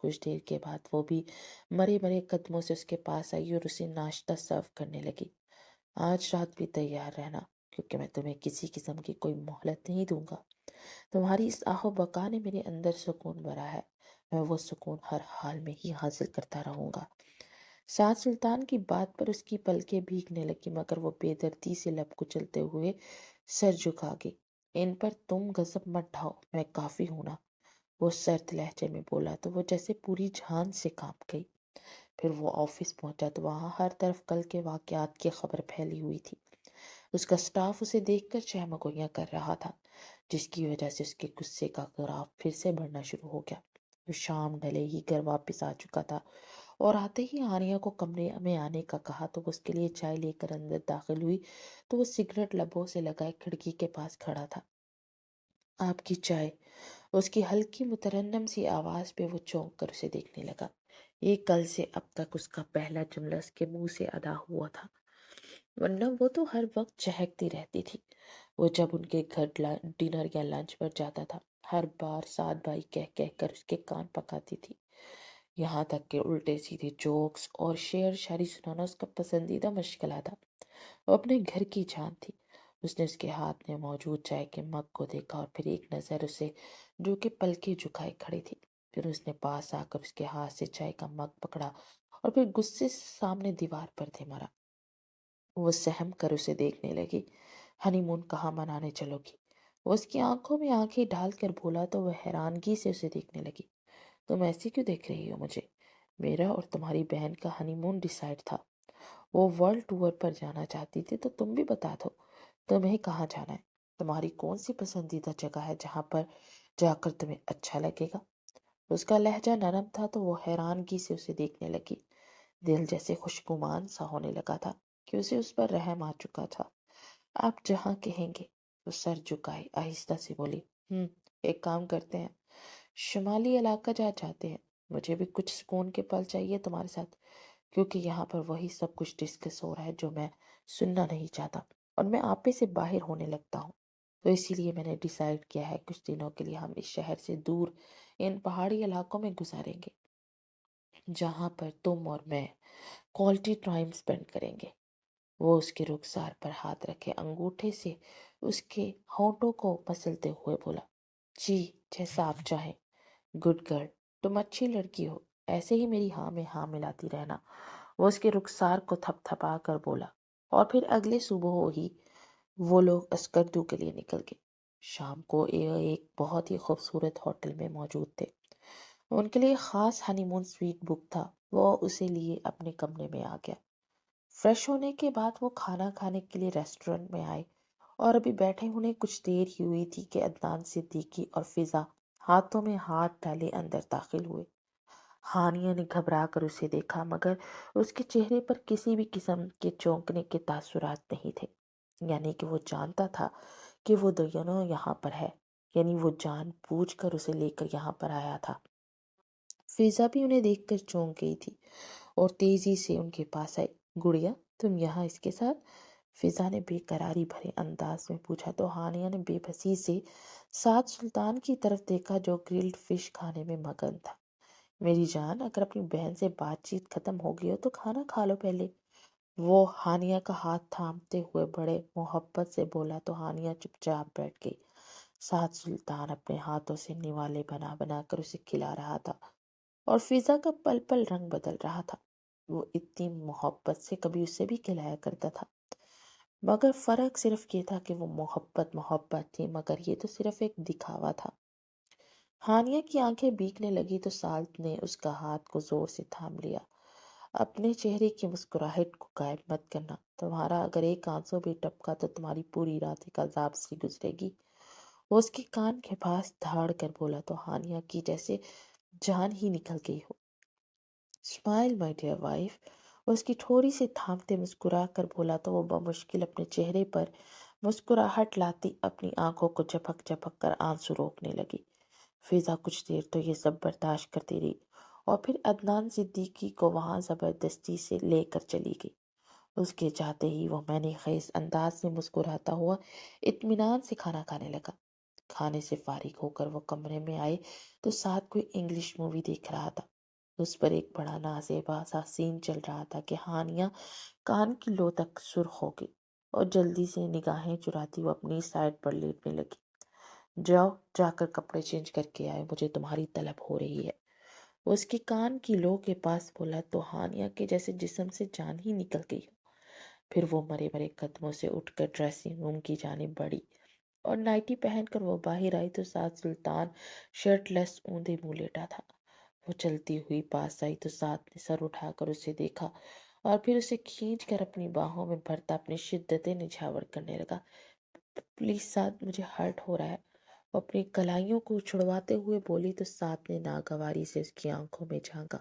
کچھ دیر کے بعد وہ بھی مرے مرے قدموں سے اس کے پاس آئی اور اسے ناشتہ سرو کرنے لگی۔ آج رات بھی تیار رہنا، کیونکہ میں تمہیں کسی قسم کی کوئی مہلت نہیں دوں گا۔ تمہاری اس آہ و بکا نے میرے اندر سکون بھرا ہے، میں وہ سکون ہر حال میں ہی حاصل کرتا رہوں گا۔ سعد سلطان کی بات پر اس کی پلکیں بھیگنے لگی، مگر وہ بے دردی سے لب کچلتے ہوئے سر جھکا گئی۔ ان پر تم غضب مت ڈھاؤ، میں کافی ہوں نا، وہ سرد لہجے میں بولا تو وہ جیسے پوری جان سے کانپ گئی۔ پھر وہ آفس پہنچا تو وہاں ہر طرف کل کے واقعات کی خبر پھیلی ہوئی تھی۔ اس کا سٹاف اسے دیکھ کر چہمگوئیاں کر رہا تھا، جس کی وجہ سے اس کے غصے کا گراف پھر سے بڑھنا شروع ہو گیا۔ وہ شام ڈھلے ہی گھر واپس آ چکا تھا اور آتے ہی آنیہ کو کمرے میں آنے کا کہا تو وہ اس کے لیے چائے لے کر اندر داخل ہوئی تو وہ سگریٹ لبوں سے لگائے کھڑکی کے پاس کھڑا تھا۔ آپ کی چائے، اس کی ہلکی مترنم سی آواز پہ وہ چونک کر اسے دیکھنے لگا۔ یہ کل سے اب تک اس کا پہلا جملہ اس کے منہ سے ادا ہوا تھا، ورنہ وہ تو ہر وقت چہکتی رہتی تھی۔ وہ جب ان کے گھر ڈنر یا لنچ پر جاتا تھا، ہر بار سعد بھائی کہہ کہہ کر اس کے کان پکاتی تھی، یہاں تک کہ الٹے سیدھے جوکس اور شعر شاعری سنانا اس کا پسندیدہ مشغلہ تھا۔ وہ اپنے گھر کی جان تھی۔ اس نے اس کے ہاتھ میں موجود چائے کے مگ کو دیکھا اور پھر ایک نظر اسے جو کہ پلکیں جھکائے کھڑی تھی۔ پھر اس نے پاس آ کر اس کے ہاتھ سے چائے کا مگ پکڑا اور پھر غصے سے سامنے دیوار پر دے مارا۔ وہ سہم کر اسے دیکھنے لگی۔ ہنی مون کہاں منانے چلو گی؟ وہ اس کی آنکھوں میں آنکھیں ڈال کر بولا تو وہ حیرانگی سے اسے دیکھنے لگی۔ تم ایسی کیوں دیکھ رہی ہو مجھے؟ میرا اور تمہاری بہن کا ہنی مون ڈیسائیڈ تھا، وہ ورلڈ ٹور پر جانا چاہتی تھی، تو تم بھی بتا دو تمہیں کہاں جانا ہے، تمہاری کون سی پسندیدہ جگہ ہے جہاں پر جا کر تمہیں اچھا لگے گا؟ اس کا لہجہ نرم تھا تو وہ حیرانگی سے اسے دیکھنے لگی۔ دل جیسے خوشگمان سا ہونے لگا تھا کہ اسے اس پر رحم آ چکا تھا۔ آپ جہاں کہیں گے، وہ سر جھکائے آہستہ سے بولی۔ ایک کام کرتے ہیں، شمالی علاقہ جاتے ہیں، مجھے بھی کچھ سکون کے پل چاہیے تمہارے ساتھ، کیونکہ یہاں پر وہی سب کچھ ڈسکس ہو رہا ہے جو میں سننا نہیں چاہتا، اور میں آپے سے باہر ہونے لگتا ہوں۔ تو اسی لیے میں نے ڈیسائیڈ کیا ہے کچھ دنوں کے لیے ہم اس شہر سے دور ان پہاڑی علاقوں میں گزاریں گے، جہاں پر تم اور میں کوالٹی ٹائم سپینڈ کریں گے۔ وہ اس کے رخسار پر ہاتھ رکھے انگوٹھے سے اس کے ہونٹوں کو مسلتے ہوئے بولا، جی جیسا آپ چاہیں، گڈ گرل، تم اچھی لڑکی ہو، ایسے ہی میری ہاں میں ہاں ملاتی رہنا۔ وہ اس کے رخسار کو تھپ تھپا کر بولا، اور پھر اگلے صبح ہی وہ لوگ اسکردو کے لیے نکل گئے۔ شام کو ایک بہت ہی خوبصورت ہوٹل میں موجود تھے، ان کے لیے خاص ہنی مون سویٹ بک تھا۔ وہ اسے لیے اپنے کمرے میں آ گیا۔ فریش ہونے کے بعد وہ کھانا کھانے کے لیے ریسٹورنٹ میں آئے، اور ابھی بیٹھے ہونے کچھ دیر ہی ہوئی تھی کہ عدنان صدیقی اور فضا ہاتھوں میں ہاتھ ڈالے اندر داخل ہوئے۔ ہانیہ نے گھبرا کر اسے دیکھا، مگر اس کے چہرے پر کسی بھی قسم کے چونکنے کے تاثرات نہیں تھے، یعنی کہ وہ جانتا تھا کہ وہ دونوں یہاں پر ہے، یعنی وہ جان بوجھ کر اسے لے کر یہاں پر آیا تھا۔ فضا بھی انہیں دیکھ کر چونک گئی تھی اور تیزی سے ان کے پاس آئی۔ گڑیا، تم یہاں اس کے ساتھ؟ فضا نے بے قراری بھرے انداز میں پوچھا تو ہانیہ نے بے بسی سے سعد سلطان کی طرف دیکھا جو گرلڈ فش کھانے میں مگن تھا۔ میری جان، اگر اپنی بہن سے بات چیت ختم ہو گئی ہو تو کھانا کھا لو پہلے۔ وہ ہانیہ کا ہاتھ تھامتے ہوئے بڑے محبت سے بولا تو ہانیہ چپ چاپ بیٹھ گئی۔ سعد سلطان اپنے ہاتھوں سے نوالے بنا بنا کر اسے کھلا رہا تھا، اور فضا کا پل پل رنگ بدل رہا تھا۔ وہ اتنی محبت سے کبھی اسے بھی کھلایا کرتا تھا، مگر فرق صرف یہ تھا کہ وہ محبت تھی، مگر یہ تو صرف ایک دکھاوا تھا۔ ہانیہ کی آنکھیں بھیگنے لگی تو سعد نے اس کا ہاتھ کو زور سے تھام لیا۔ اپنے چہرے کی مسکراہٹ کو غائب مت کرنا، تمہارا اگر ایک آنسو بھی ٹپکا تو تمہاری پوری رات ایک عذاب سے گزرے گی۔ وہ اس کے کان کے پاس دھاڑ کر بولا تو ہانیہ کی جیسے جان ہی نکل گئی ہو۔ اسمائل مائی ڈیئر وائف، اس کی تھوڑی سی تھامتے مسکرا کر بولا تو وہ بمشکل اپنے چہرے پر مسکراہٹ لاتی اپنی آنکھوں کو جھپک جھپک کر آنسو روکنے لگی۔ فضا کچھ دیر تو یہ سب برداشت کرتی رہی، اور پھر عدنان صدیقی کو وہاں زبردستی سے لے کر چلی گئی۔ اس کے جاتے ہی وہ میں نے خیز انداز میں مسکراتا ہوا اطمینان سے کھانا کھانے لگا۔ کھانے سے فارغ ہو کر وہ کمرے میں آئے تو ساتھ کوئی انگلش مووی دیکھ رہا تھا۔ اس پر ایک بڑا نازیبا سا سین چل رہا تھا کہ ہانیہ کان کی لو تک سرخ ہو گئی اور جلدی سے نگاہیں چراتی وہ اپنی سائڈ پر لیٹنے لگی۔ جاؤ جا کر کپڑے چینج کر کے آئے، مجھے تمہاری طلب ہو رہی ہے۔ وہ اس کے کان کی لو کے پاس بولا تو ہانیہ کے جیسے جسم سے جان ہی نکل گئی ہو۔ پھر وہ مرے مرے قدموں سے اٹھ کر ڈریسنگ روم کی جانب بڑھی اور نائٹی پہن کر وہ باہر آئی تو ساتھ سلطان شرٹ لیس اوندے منہ لیٹا تھا۔ وہ چلتی ہوئی پاس آئی تو ساتھ نے سر اٹھا کر اسے دیکھا اور پھر اسے کھینچ کر اپنی باہوں میں بھرتا اپنی شدتیں نچھاور کرنے لگا۔ پلیز ساتھ، مجھے ہرٹ ہو رہا ہے۔ وہ اپنی کلائیوں کو چھڑواتے ہوئے بولی تو ساتھ نے ناگواری سے اس کی آنکھوں میں جھانکا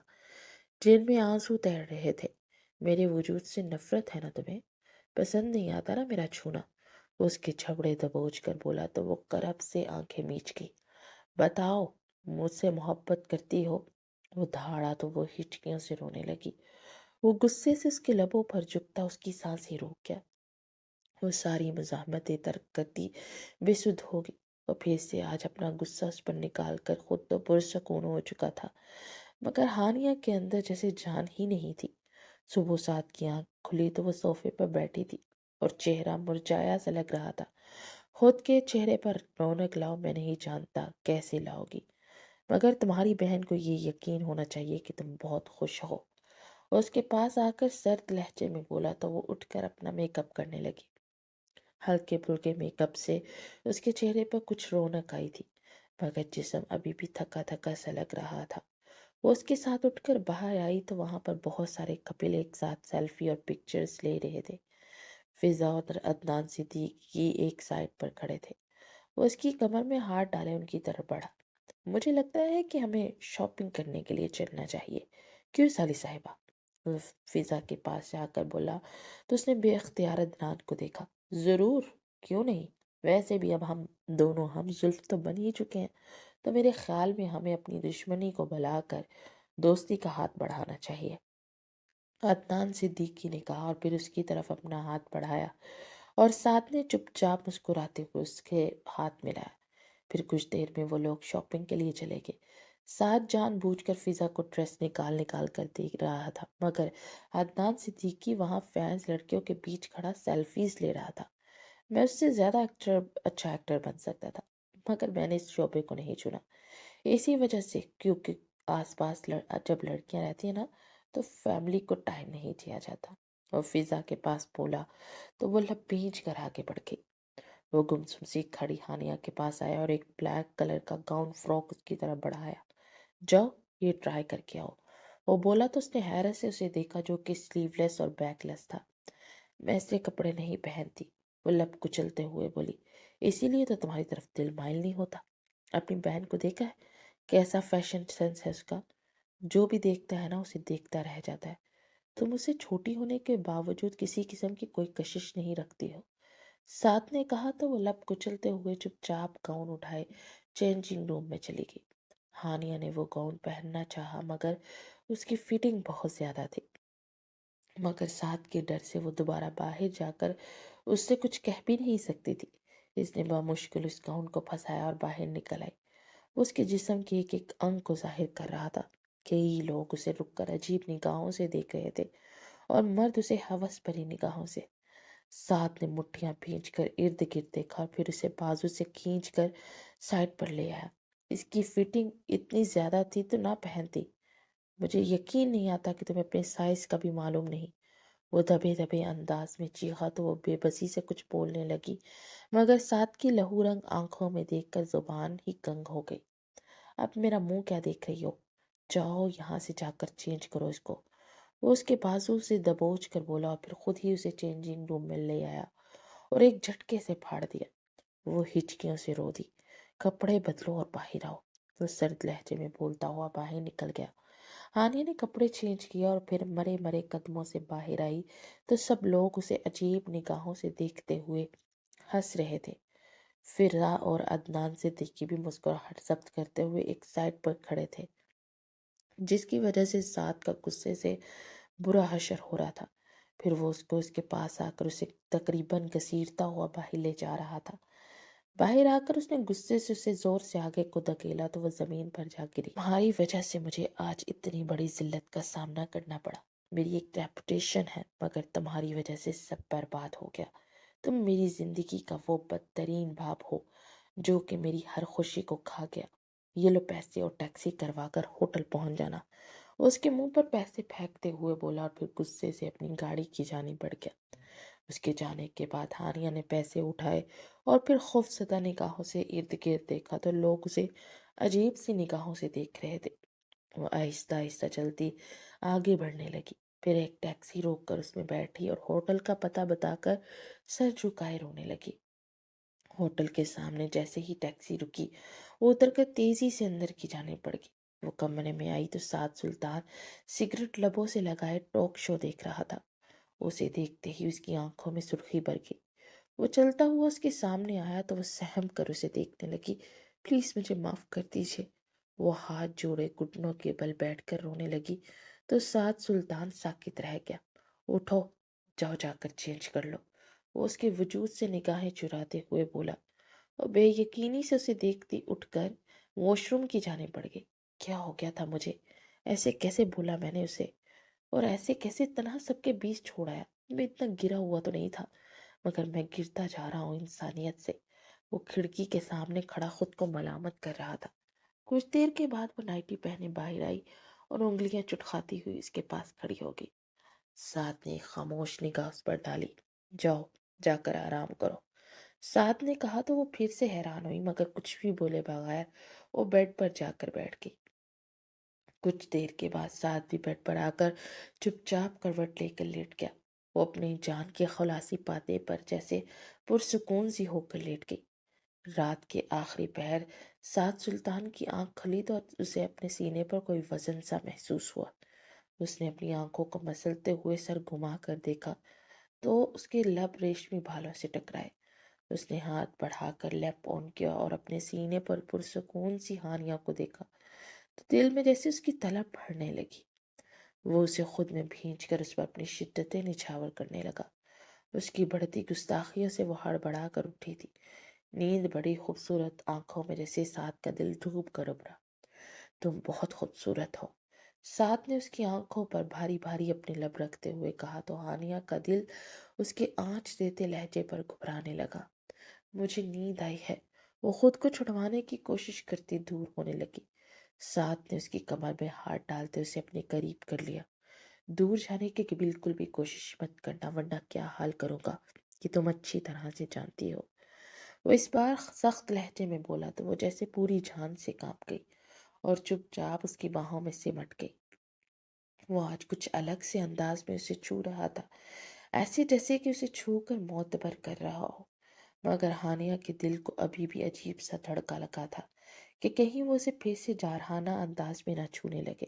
جن میں آنسو تیر رہے تھے۔ میرے وجود سے نفرت ہے نا تمہیں؟ پسند نہیں آتا نا میرا چھونا؟ اس کے چھبڑے دبوچ کر بولا تو وہ کرب سے آنکھیں میچ گئی۔ بتاؤ، مجھ سے محبت کرتی ہو؟ وہ دھاڑا تو وہ ہچکیوں سے رونے لگی۔ وہ غصے سے اس کے لبوں پر جھکتا اس کی سانس ہی روک گیا۔ وہ ساری مزاحمتیں ترک کرتی بے سدھ ہو گئی اور پھر سے آج اپنا غصہ اس پر نکال کر خود تو پرسکون ہو چکا تھا، مگر ہانیہ کے اندر جیسے جان ہی نہیں تھی۔ صبح سات کی آنکھ کھلی تو وہ صوفے پر بیٹھی تھی اور چہرہ مرجھایا سا لگ رہا تھا۔ خود کے چہرے پر رونق لاؤ، میں نہیں جانتا کیسے لاؤ گی، مگر تمہاری بہن کو یہ یقین ہونا چاہیے کہ تم بہت خوش ہو۔ اور اس کے پاس آ کر سرد لہجے میں بولا تو وہ اٹھ کر اپنا میک اپ کرنے لگی۔ ہلکے پھلکے میک اپ سے اس کے چہرے پر کچھ رونق آئی تھی، مگر جسم ابھی بھی تھکا تھکا سا لگ رہا تھا۔ وہ اس کے ساتھ اٹھ کر باہر آئی تو وہاں پر بہت سارے کپل ایک ساتھ سیلفی اور پکچرز لے رہے تھے۔ فضا اور عدنان صدیقی ایک سائڈ پر کھڑے تھے۔ وہ اس کی کمر میں ہاتھ ڈالے ان کی طرف بڑھا۔ مجھے لگتا ہے کہ ہمیں شاپنگ کرنے کے لیے چلنا چاہیے، کیوں سالی صاحبہ؟ وہ فضا کے پاس جا کر بولا تو اس نے بے اختیار عدنان کو دیکھا۔ ضرور، کیوں نہیں؟ ویسے بھی اب ہم دونوں ہم زلف تو بن ہی چکے ہیں، تو میرے خیال میں ہمیں اپنی دشمنی کو بھلا کر دوستی کا ہاتھ بڑھانا چاہیے، عدنان صدیقی نے کہا اور پھر اس کی طرف اپنا ہاتھ بڑھایا اور ساتھ نے چپ چاپ مسکراتے ہوئے اس کے ہاتھ ملایا۔ پھر کچھ دیر میں وہ لوگ شاپنگ کے لیے چلے گئے۔ ساتھ جان بوجھ کر فضا کو ڈریس نکال کر دیکھ رہا تھا، مگر عدنان صدیقی وہاں فینس لڑکیوں کے بیچ کھڑا سیلفیز لے رہا تھا۔ میں اس سے زیادہ اچھا ایکٹر بن سکتا تھا، مگر میں نے اس شعبے کو نہیں چنا، اسی وجہ سے کیونکہ آس پاس جب لڑکیاں رہتی ہیں نا تو فیملی کو ٹائم نہیں دیا جاتا۔ اور فضا کے پاس بولا تو وہ لب بھیج کر آگے بڑھ گئی۔ وہ گمسم سی کھڑی ہانیہ کے پاس آیا اور ایک بلیک کلر کا گاؤن فراک اس کی طرف بڑھایا۔ جاؤ یہ ٹرائی کر کے آؤ، وہ بولا تو اس نے حیرت سے اسے دیکھا جو کہ سلیو لیس اور بیک لیس تھا۔ میں ایسے کپڑے نہیں پہنتی، وہ لب کچلتے ہوئے بولی، اسی لیے تو تمہاری طرف دل مائل نہیں ہوتا۔ اپنی بہن کو دیکھا ہے کیسا فیشن سینس ہے اس کا؟ جو بھی دیکھتا ہے نا اسے دیکھتا رہ جاتا ہے۔ تم اسے چھوٹی ہونے کے باوجود کسی قسم کی کوئی کشش نہیں رکھتی ہو، ساتھ نے کہا تو وہ لب کچلتے ہوئے چپ چاپ گاؤن اٹھائے چینجنگ روم میں چلی گئی۔ ہانیہ نے وہ گاؤن پہننا چاہا مگر اس کی فٹنگ بہت زیادہ تھی، مگر ساتھ کے ڈر سے وہ دوبارہ باہر جا کر اس سے کچھ کہہ بھی نہیں سکتی تھی۔ اس نے بامشکل اس گاؤن کو پھنسایا اور باہر نکل آئی۔ اس کے جسم کے ایک ایک انگ کو ظاہر کر رہا تھا۔ کئی لوگ اسے رک کر عجیب نگاہوں سے دیکھ رہے تھے اور مرد اسے ہوس بھری نگاہوں سے۔ ساتھ نے مٹھیاں بھیج کر ارد گرد دیکھا اور پھر اسے بازو سے کھینچ کر سائڈ پر لے آیا۔ اس کی فٹنگ اتنی زیادہ تھی تو نہ پہنتی، مجھے یقین نہیں آتا کہ تمہیں اپنے سائز کا بھی معلوم نہیں۔ وہ دبے دبے انداز میں چیخا تو وہ بے بسی سے کچھ بولنے لگی، مگر ساتھ کی لہو رنگ آنکھوں میں دیکھ کر زبان ہی کنگ ہو گئی۔ اب میرا منہ کیا دیکھ رہی ہو؟ جاؤ یہاں سے جا کر چینج کرو اس کو، وہ اس کے بازو سے دبوچ کر بولا اور پھر خود ہی اسے چینجنگ روم میں لے آیا اور ایک جھٹکے سے پھاڑ دیا۔ وہ ہچکیوں سے رو دی۔ کپڑے بدلو اور باہر آؤ، وہ سرد لہجے میں بولتا ہوا باہر نکل گیا۔ ہانیہ نے کپڑے چینج کیا اور پھر مرے مرے قدموں سے باہر آئی تو سب لوگ اسے عجیب نگاہوں سے دیکھتے ہوئے ہنس رہے تھے۔ فرا اور عدنان صدیقی بھی مسکراہٹ ضبط کرتے ہوئے ایک سائڈ پر کھڑے تھے، جس کی وجہ سے ساتھ کا غصے سے برا حشر ہو رہا تھا۔ پھر وہ اس کے پاس آ کر اسے تقریباً گھسیٹتا ہوا باہر لے جا رہا تھا۔ باہر آ کر اس نے غصے سے اسے زور سے آگے کو دھکیلا تو وہ زمین پر جا گری۔ تمہاری وجہ سے مجھے آج اتنی بڑی ذلت کا سامنا کرنا پڑا۔ میری ایک ریپوٹیشن ہے، مگر تمہاری وجہ سے سب برباد ہو گیا۔ تم میری زندگی کا وہ بدترین باب ہو جو کہ میری ہر خوشی کو کھا گیا۔ یہ لو پیسے اور ٹیکسی کروا کر ہوٹل پہنچ جانا۔ وہ اس کے منہ پر پیسے پھینکتے ہوئے بولا اور پھر غصے سے اپنی گاڑی کی جانب بڑھ گیا۔ اس کے جانے کے بعد ہانیہ نے پیسے اٹھائے اور پھر خوفزدہ نگاہوں سے ارد گرد دیکھا تو لوگ اسے عجیب سی نگاہوں سے دیکھ رہے تھے۔ وہ آہستہ آہستہ چلتی آگے بڑھنے لگی، پھر ایک ٹیکسی روک کر اس میں بیٹھی اور ہوٹل کا پتہ بتا کر سر جھکائے رونے لگی۔ ہوٹل کے سامنے جیسے ہی ٹیکسی رکی، وہ اتر کر تیزی سے اندر کی جانب بڑھ گئی۔ وہ کمرے میں آئی تو سعد سلطان سگریٹ لبوں سے لگائے ٹاک شو دیکھ رہا تھا۔ اسے دیکھتے ہی اس کی آنکھوں میں سرخی بھر گئی۔ وہ چلتا ہوا اس کے سامنے آیا تو وہ سہم کر اسے دیکھنے لگی۔ پلیز مجھے معاف کر دیجیے۔ وہ ہاتھ جوڑے گھٹنوں کے بل بیٹھ کر رونے لگی تو سعد سلطان ساکت رہ گیا۔ اٹھو، جاؤ جا کر چینج کر لو۔ وہ اس کے وجود سے نگاہیں چراتے ہوئے بولا اور بے یقینی سے اسے دیکھتی اٹھ کر واش روم کی جانب بڑھ گئی۔ کیا ہو گیا تھا مجھے؟ ایسے کیسے بولا میں نے اسے؟ اور ایسے کیسے تنہا سب کے بیچ چھوڑایا؟ میں اتنا گرا ہوا تو نہیں تھا، مگر میں گرتا جا رہا ہوں انسانیت سے۔ وہ کھڑکی کے سامنے کھڑا خود کو ملامت کر رہا تھا۔ کچھ دیر کے بعد وہ نائٹی پہنے باہر آئی اور انگلیاں چٹکھاتی ہوئی اس کے پاس کھڑی ہو گئی۔ سعد نے خاموش نگاہ اس پر ڈالی۔ جاؤ، جا کر آرام کرو، سعد نے کہا تو وہ پھر سے حیران ہوئی، مگر کچھ بھی بولے بغیر وہ بیڈ پر جا کر بیٹھ گئی۔ کچھ دیر کے بعد سعد بھی بیڈ پر آ کر چپ چاپ کروٹ لے کر لیٹ گیا۔ وہ اپنی جان کی خلاصی پاتے پر جیسے پرسکون سی ہو کر لیٹ گئی۔ رات کے آخری پہر سعد سلطان کی آنکھ کھلی تو اسے اپنے سینے پر کوئی وزن سا محسوس ہوا۔ اس نے اپنی آنکھوں کو مسلتے ہوئے سر گھما کر دیکھا تو اس کے لب ریشمی بالوں سے ٹکرائے۔ اس نے ہاتھ بڑھا کر لیپ آن کیا اور اپنے سینے پر پرسکون سی ہانیہ کو دیکھا تو دل میں جیسے اس کی طلب بڑھنے لگی۔ وہ اسے خود میں بھینچ کر اس پر اپنی شدتیں نچھاور کرنے لگا۔ اس کی بڑھتی گستاخیوں سے وہ ہڑبڑا کر اٹھی تھی۔ نیند بڑی خوبصورت آنکھوں میں جیسے سعد کا دل ڈوب کر ابھرا۔ تم بہت خوبصورت ہو، سعد نے اس کی آنکھوں پر بھاری بھاری اپنے لب رکھتے ہوئے کہا تو ہانیہ کا دل اس کے آنچ دیتے لہجے پر گھبرانے لگا۔ مجھے نیند آئی ہے، وہ خود کو چھڑوانے کی کوشش کرتی دور ہونے لگی۔ سعد نے اس کی کمر میں ہاتھ ڈالتے اسے اپنے قریب کر لیا۔ دور جانے کی بالکل بھی کوشش مت کرنا، ورنہ کیا حال کروں گا کہ تم اچھی طرح سے جانتی ہو۔ وہ اس بار سخت لہجے میں بولا تو وہ جیسے پوری جان سے کانپ گئی اور چپ چاپ اس کی باہوں میں سمٹ گئی۔ وہ آج کچھ الگ سے انداز میں اسے چھو رہا تھا، ایسے جیسے کہ اسے چھو کر معتبر کر رہا ہو۔ مگر ہانیہ کے دل کو ابھی بھی عجیب سا دھڑکا لگا تھا کہ کہیں وہ اسے پھر سے جارحانہ انداز میں نہ چھونے لگے،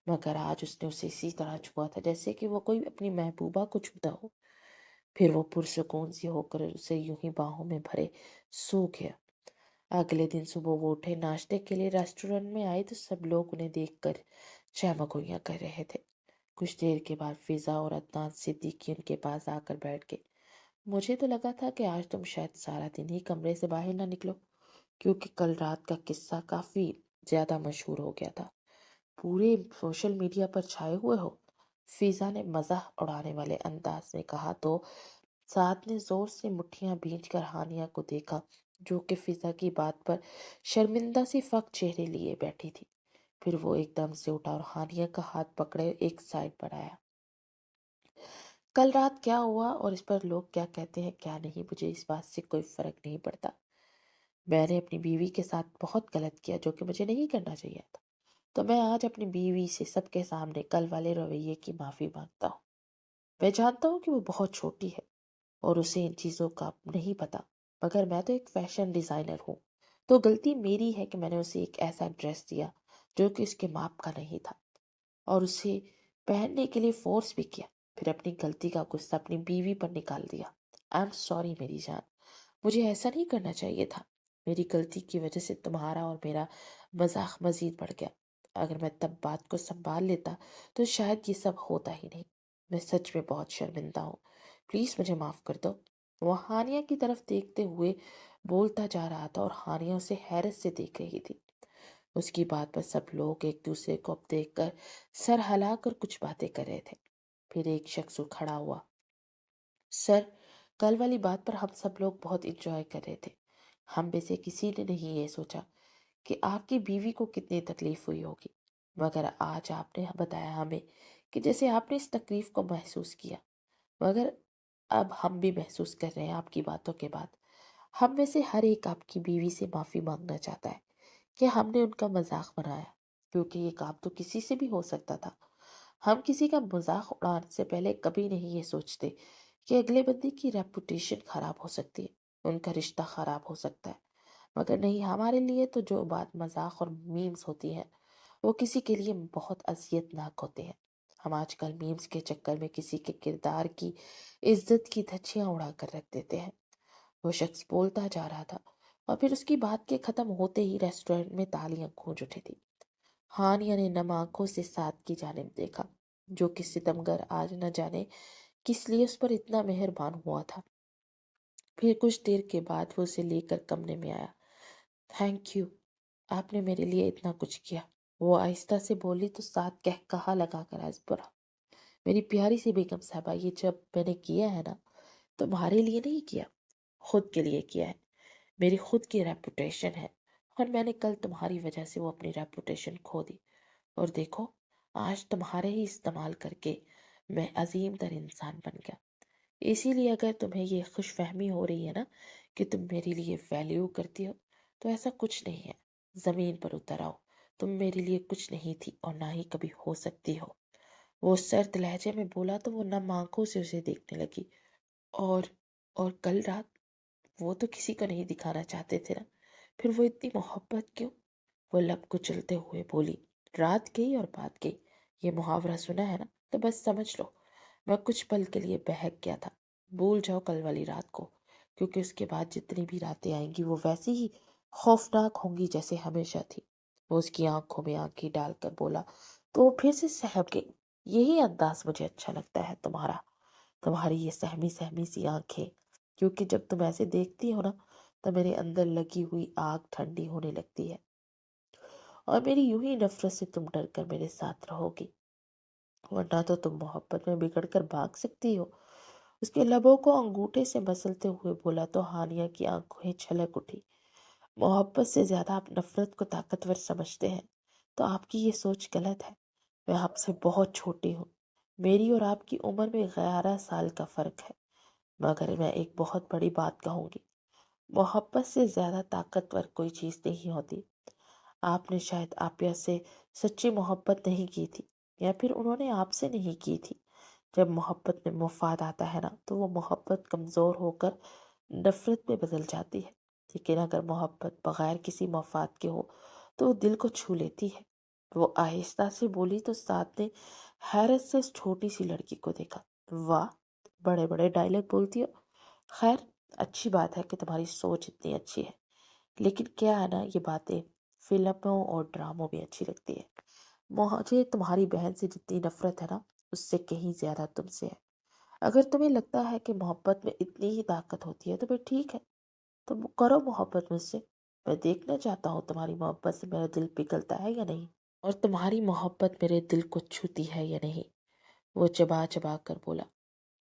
مگر آج اس نے اسے اسی طرح چھوا تھا جیسے کہ وہ کوئی اپنی محبوبہ کو چھوتا ہو۔ پھر وہ پرسکون سی ہو کر اسے یوں ہی باہوں میں بھرے سو گیا۔ اگلے دن صبح وہ اٹھے، ناشتے کے لیے ریسٹورنٹ میں آئے تو سب لوگ انہیں دیکھ کر چہمگوئیاں کر رہے تھے۔ کچھ دیر کے بعد فضا اور عدنان صدیقی ان کے پاس آ کر بیٹھ گئے۔ مجھے تو لگا تھا کہ آج تم شاید سارا دن ہی کمرے سے باہر نہ نکلو، کیونکہ کل رات کا قصہ کافی زیادہ مشہور ہو گیا تھا، پورے سوشل میڈیا پر چھائے ہوئے ہو، فضا نے مزاح اڑانے والے انداز میں کہا تو سعد نے زور سے مٹھیاں بھینچ کر ہانیہ کو دیکھا جو کہ فضا کی بات پر شرمندہ سی فق چہرے لیے بیٹھی تھی۔ پھر وہ ایک دم سے اٹھا اور ہانیہ کا ہاتھ پکڑے ایک سائڈ پر آیا۔ کل رات کیا ہوا اور اس پر لوگ کیا کہتے ہیں کیا نہیں، مجھے اس بات سے کوئی فرق نہیں پڑتا۔ میں نے اپنی بیوی کے ساتھ بہت غلط کیا جو کہ مجھے نہیں کرنا چاہیے تھا، تو میں آج اپنی بیوی سے سب کے سامنے کل والے رویے کی معافی مانگتا ہوں۔ میں جانتا ہوں کہ وہ بہت چھوٹی ہے اور اسے ان چیزوں کا نہیں پتا، مگر میں تو ایک فیشن ڈیزائنر ہوں، تو غلطی میری ہے کہ میں نے اسے ایک ایسا ڈریس دیا جو کہ اس کے ماپ کا نہیں تھا اور اسے پہننے کے لیے فورس بھی کیا، پھر اپنی غلطی کا غصہ اپنی بیوی پر نکال دیا۔ آئی ایم سوری میری جان، مجھے ایسا نہیں کرنا چاہیے تھا۔ میری غلطی کی وجہ سے تمہارا اور میرا مذاق مزید بڑھ گیا۔ اگر میں تب بات کو سنبھال لیتا تو شاید یہ سب ہوتا ہی نہیں۔ میں سچ میں بہت شرمندہ ہوں، پلیز مجھے معاف کر دو۔ وہ ہانیہ کی طرف دیکھتے ہوئے بولتا جا رہا تھا اور ہانیہ اسے حیرت سے دیکھ رہی تھی۔ اس کی بات پر سب لوگ ایک دوسرے کو اب دیکھ کر سر ہلا کر کچھ باتیں کر رہے تھے۔ پھر ایک شخص کھڑا ہوا۔ سر، کل والی بات پر ہم سب لوگ بہت انجوائے کر رہے تھے۔ ہم میں سے کسی نے نہیں یہ سوچا کہ آپ کی بیوی کو کتنی تکلیف ہوئی ہوگی، مگر آج آپ نے بتایا ہمیں کہ جیسے آپ نے اس تکلیف کو محسوس کیا، مگر اب ہم بھی محسوس کر رہے ہیں آپ کی باتوں کے بعد۔ ہم میں سے ہر ایک آپ کی بیوی سے معافی مانگنا چاہتا ہے کہ ہم نے ان کا مذاق بنایا، کیونکہ یہ کام تو کسی سے بھی ہو سکتا تھا۔ ہم کسی کا مذاق اڑانے سے پہلے کبھی نہیں یہ سوچتے کہ اگلے بندے کی ریپوٹیشن خراب ہو سکتی ہے، ان کا رشتہ خراب ہو سکتا ہے۔ مگر نہیں، ہمارے لیے تو جو بات مذاق اور میمز ہوتی ہے وہ کسی کے لیے بہت اذیت ناک ہوتے ہیں۔ ہم آج کل میمز کے چکر میں کسی کے کردار کی، عزت کی دھچیاں اڑا کر رکھ دیتے ہیں۔ وہ شخص بولتا جا رہا تھا اور پھر اس کی بات کے ختم ہوتے ہی ریسٹورنٹ میں تالیاں گونج اٹھی تھی۔ ہانیہ نے نم آنکھوں سے سعد کی جانب دیکھا، جو کہ ستمگر آج نہ جانے کس لیے اس پر اتنا مہربان ہوا تھا۔ پھر کچھ دیر کے بعد وہ اسے لے کر کمرے میں آیا۔ تھینک یو، آپ نے میرے لیے اتنا کچھ کیا، وہ آہستہ سے بولی تو ساتھ کہا لگا کر ہنس پڑا۔ میری پیاری سی بیگم صاحبہ، یہ جب میں نے کیا ہے نا، تمہارے لیے نہیں کیا، خود کے لیے کیا ہے۔ میری خود کی ریپوٹیشن ہے، اور میں نے کل تمہاری وجہ سے وہ اپنی ریپوٹیشن کھو دی، اور دیکھو آج تمہارے ہی استعمال کر کے میں عظیم تر انسان بن گیا۔ اسی لیے اگر تمہیں یہ خوش فہمی ہو رہی ہے نا کہ تم میرے لیے ویلیو کرتی ہو، تو ایسا کچھ نہیں ہے۔ زمین پر اتر آؤ، تم میرے لیے کچھ نہیں تھی اور نہ ہی کبھی ہو سکتی ہو۔ وہ سرد لہجے میں بولا تو وہ نم آنکھوں سے اسے دیکھنے لگی۔ اور اور کل رات وہ تو کسی کو نہیں دکھانا چاہتے تھے نا، پھر وہ اتنی محبت کیوں؟ وہ لب کچلتے ہوئے بولی۔ رات گئی اور بات گئی، یہ محاورہ سنا ہے نا، تو بس سمجھ لو میں کچھ پل کے لیے بہک گیا تھا۔ بھول جاؤ کل والی رات کو، کیونکہ اس کے بعد جتنی بھی راتیں آئیں گی وہ ویسی ہی خوفناک ہوں گی جیسے ہمیشہ تھی۔ وہ اس کی آنکھوں میں آنکھیں ڈال کر بولا تو وہ پھر سے سہم گئی۔ یہی انداز مجھے اچھا لگتا ہے تمہارا، تمہاری یہ سہمی سہمی سی آنکھیں، کیونکہ جب تم ایسے دیکھتی ہو نا تو میرے اندر لگی ہوئی آگ ٹھنڈی ہونے لگتی ہے، اور میری یوں ہی نفرت سے تم ڈر کر میرے ساتھ رہو گی، ورنہ تو تم محبت میں بگڑ کر بھاگ سکتی ہو۔ اس کے لبوں کو انگوٹھے سے مسلتے ہوئے بولا تو ہانیہ کی آنکھیں چھلک اٹھی۔ محبت سے زیادہ آپ نفرت کو طاقتور سمجھتے ہیں، تو آپ کی یہ سوچ غلط ہے۔ میں آپ سے بہت چھوٹی ہوں، میری اور آپ کی عمر میں 11 سال کا فرق ہے، مگر میں ایک بہت بڑی بات کہوں گی، محبت سے زیادہ طاقتور کوئی چیز نہیں ہوتی۔ آپ نے شاید عافیہ سے سچی محبت نہیں کی تھی، یا پھر انہوں نے آپ سے نہیں کی تھی۔ جب محبت میں مفاد آتا ہے نا تو وہ محبت کمزور ہو کر نفرت میں بدل جاتی ہے، لیکن اگر محبت بغیر کسی مفاد کے ہو تو وہ دل کو چھو لیتی ہے۔ وہ آہستہ سے بولی تو ساتھ نے حیرت سے اس چھوٹی سی لڑکی کو دیکھا۔ واہ، بڑے بڑے ڈائلاگ بولتی ہو۔ خیر، اچھی بات ہے کہ تمہاری سوچ اتنی اچھی ہے، لیکن کیا ہے نا، یہ باتیں فلموں اور ڈراموں میں اچھی لگتی ہے۔ مجھے تمہاری بہن سے جتنی نفرت ہے نا، اس سے کہیں زیادہ تم سے ہے۔ اگر تمہیں لگتا ہے کہ محبت میں اتنی ہی طاقت ہوتی ہے تو پھر ٹھیک ہے، تم کرو محبت مجھ سے۔ میں دیکھنا چاہتا ہوں تمہاری محبت سے میرا دل پگھلتا ہے یا نہیں، اور تمہاری محبت میرے دل کو چھوتی ہے یا نہیں۔ وہ چبا چبا کر بولا۔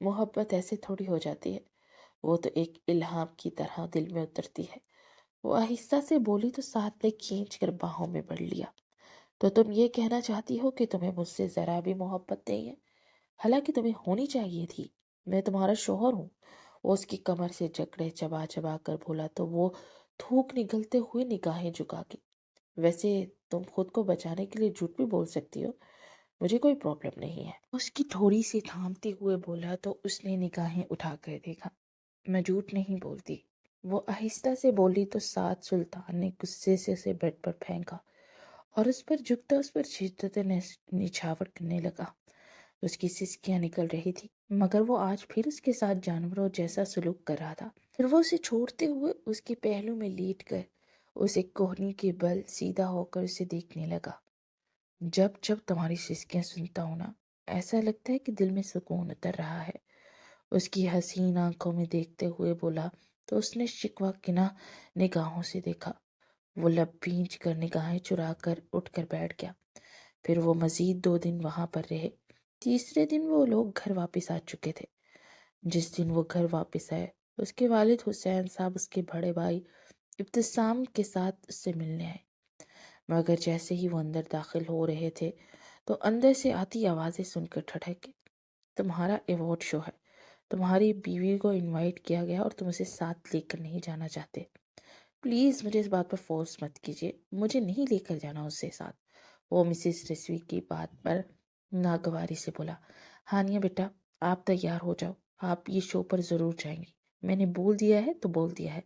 محبت ایسے تھوڑی ہو جاتی ہے، وہ تو ایک الہام کی طرح دل میں اترتی ہے۔ وہ آہستہ سے بولی تو ساتھ نے کھینچ کر باہوں میں بڑھ لیا۔ تو تم یہ کہنا چاہتی ہو کہ تمہیں مجھ سے ذرا بھی محبت نہیں ہے؟ حالانکہ تمہیں ہونی چاہیے تھی، میں تمہارا شوہر ہوں۔ وہ اس کی کمر سے جکڑے چبا چبا کر بولا تو وہ تھوک نگلتے ہوئے نگاہیں جھکا کے۔ ویسے تم خود کو بچانے کے لیے جھوٹ بھی بول سکتی ہو، مجھے کوئی پرابلم نہیں ہے۔ اس کی تھوڑی سی تھامتے ہوئے بولا تو اس نے نگاہیں اٹھا کر دیکھا۔ میں جھوٹ نہیں بولتی، وہ آہستہ سے بولی تو ساتھ سلطان نے غصے سے اسے بیڈ پر پھینکا اور اس پر جھکتا اس پر شدت نچھاور کرنے لگا۔ اس کی سسکیاں نکل رہی تھی، مگر وہ آج پھر اس کے ساتھ جانوروں جیسا سلوک کر رہا تھا۔ پھر وہ اسے چھوڑتے ہوئے اس کے پہلو میں لیٹ کر اسے کوہنی کے بل سیدھا ہو کر اسے دیکھنے لگا۔ جب جب تمہاری سسکیاں سنتا ہوں نا، ایسا لگتا ہے کہ دل میں سکون اتر رہا ہے۔ اس کی حسین آنکھوں میں دیکھتے ہوئے بولا تو اس نے شکوہ کنا نگاہوں سے دیکھا۔ وہ لب بھینچ کر نگاہیں چرا کر اٹھ کر بیٹھ گیا۔ پھر وہ مزید 2 دن وہاں پر رہے۔ تیسرے دن وہ لوگ گھر واپس آ چکے تھے۔ جس دن وہ گھر واپس آئے، اس کے والد حسین صاحب اس کے بڑے بھائی ابتسام کے ساتھ اس سے ملنے آئے، مگر جیسے ہی وہ اندر داخل ہو رہے تھے تو اندر سے آتی آوازیں سن کر ٹھٹک گئے۔ تمہارا ایوارڈ شو ہے، تمہاری بیوی کو انوائٹ کیا گیا اور تم اسے ساتھ لے کر نہیں جانا چاہتے۔ پلیز مجھے اس بات پر فورس مت کیجیے، مجھے نہیں لے کر جانا اس سے ساتھ۔ وہ مسز رضوی کی بات پر ناگواری سے بولا۔ ہانیہ بیٹا، آپ تیار ہو جاؤ، آپ یہ شو پر ضرور جائیں گی۔ میں نے بول دیا ہے تو بول دیا ہے،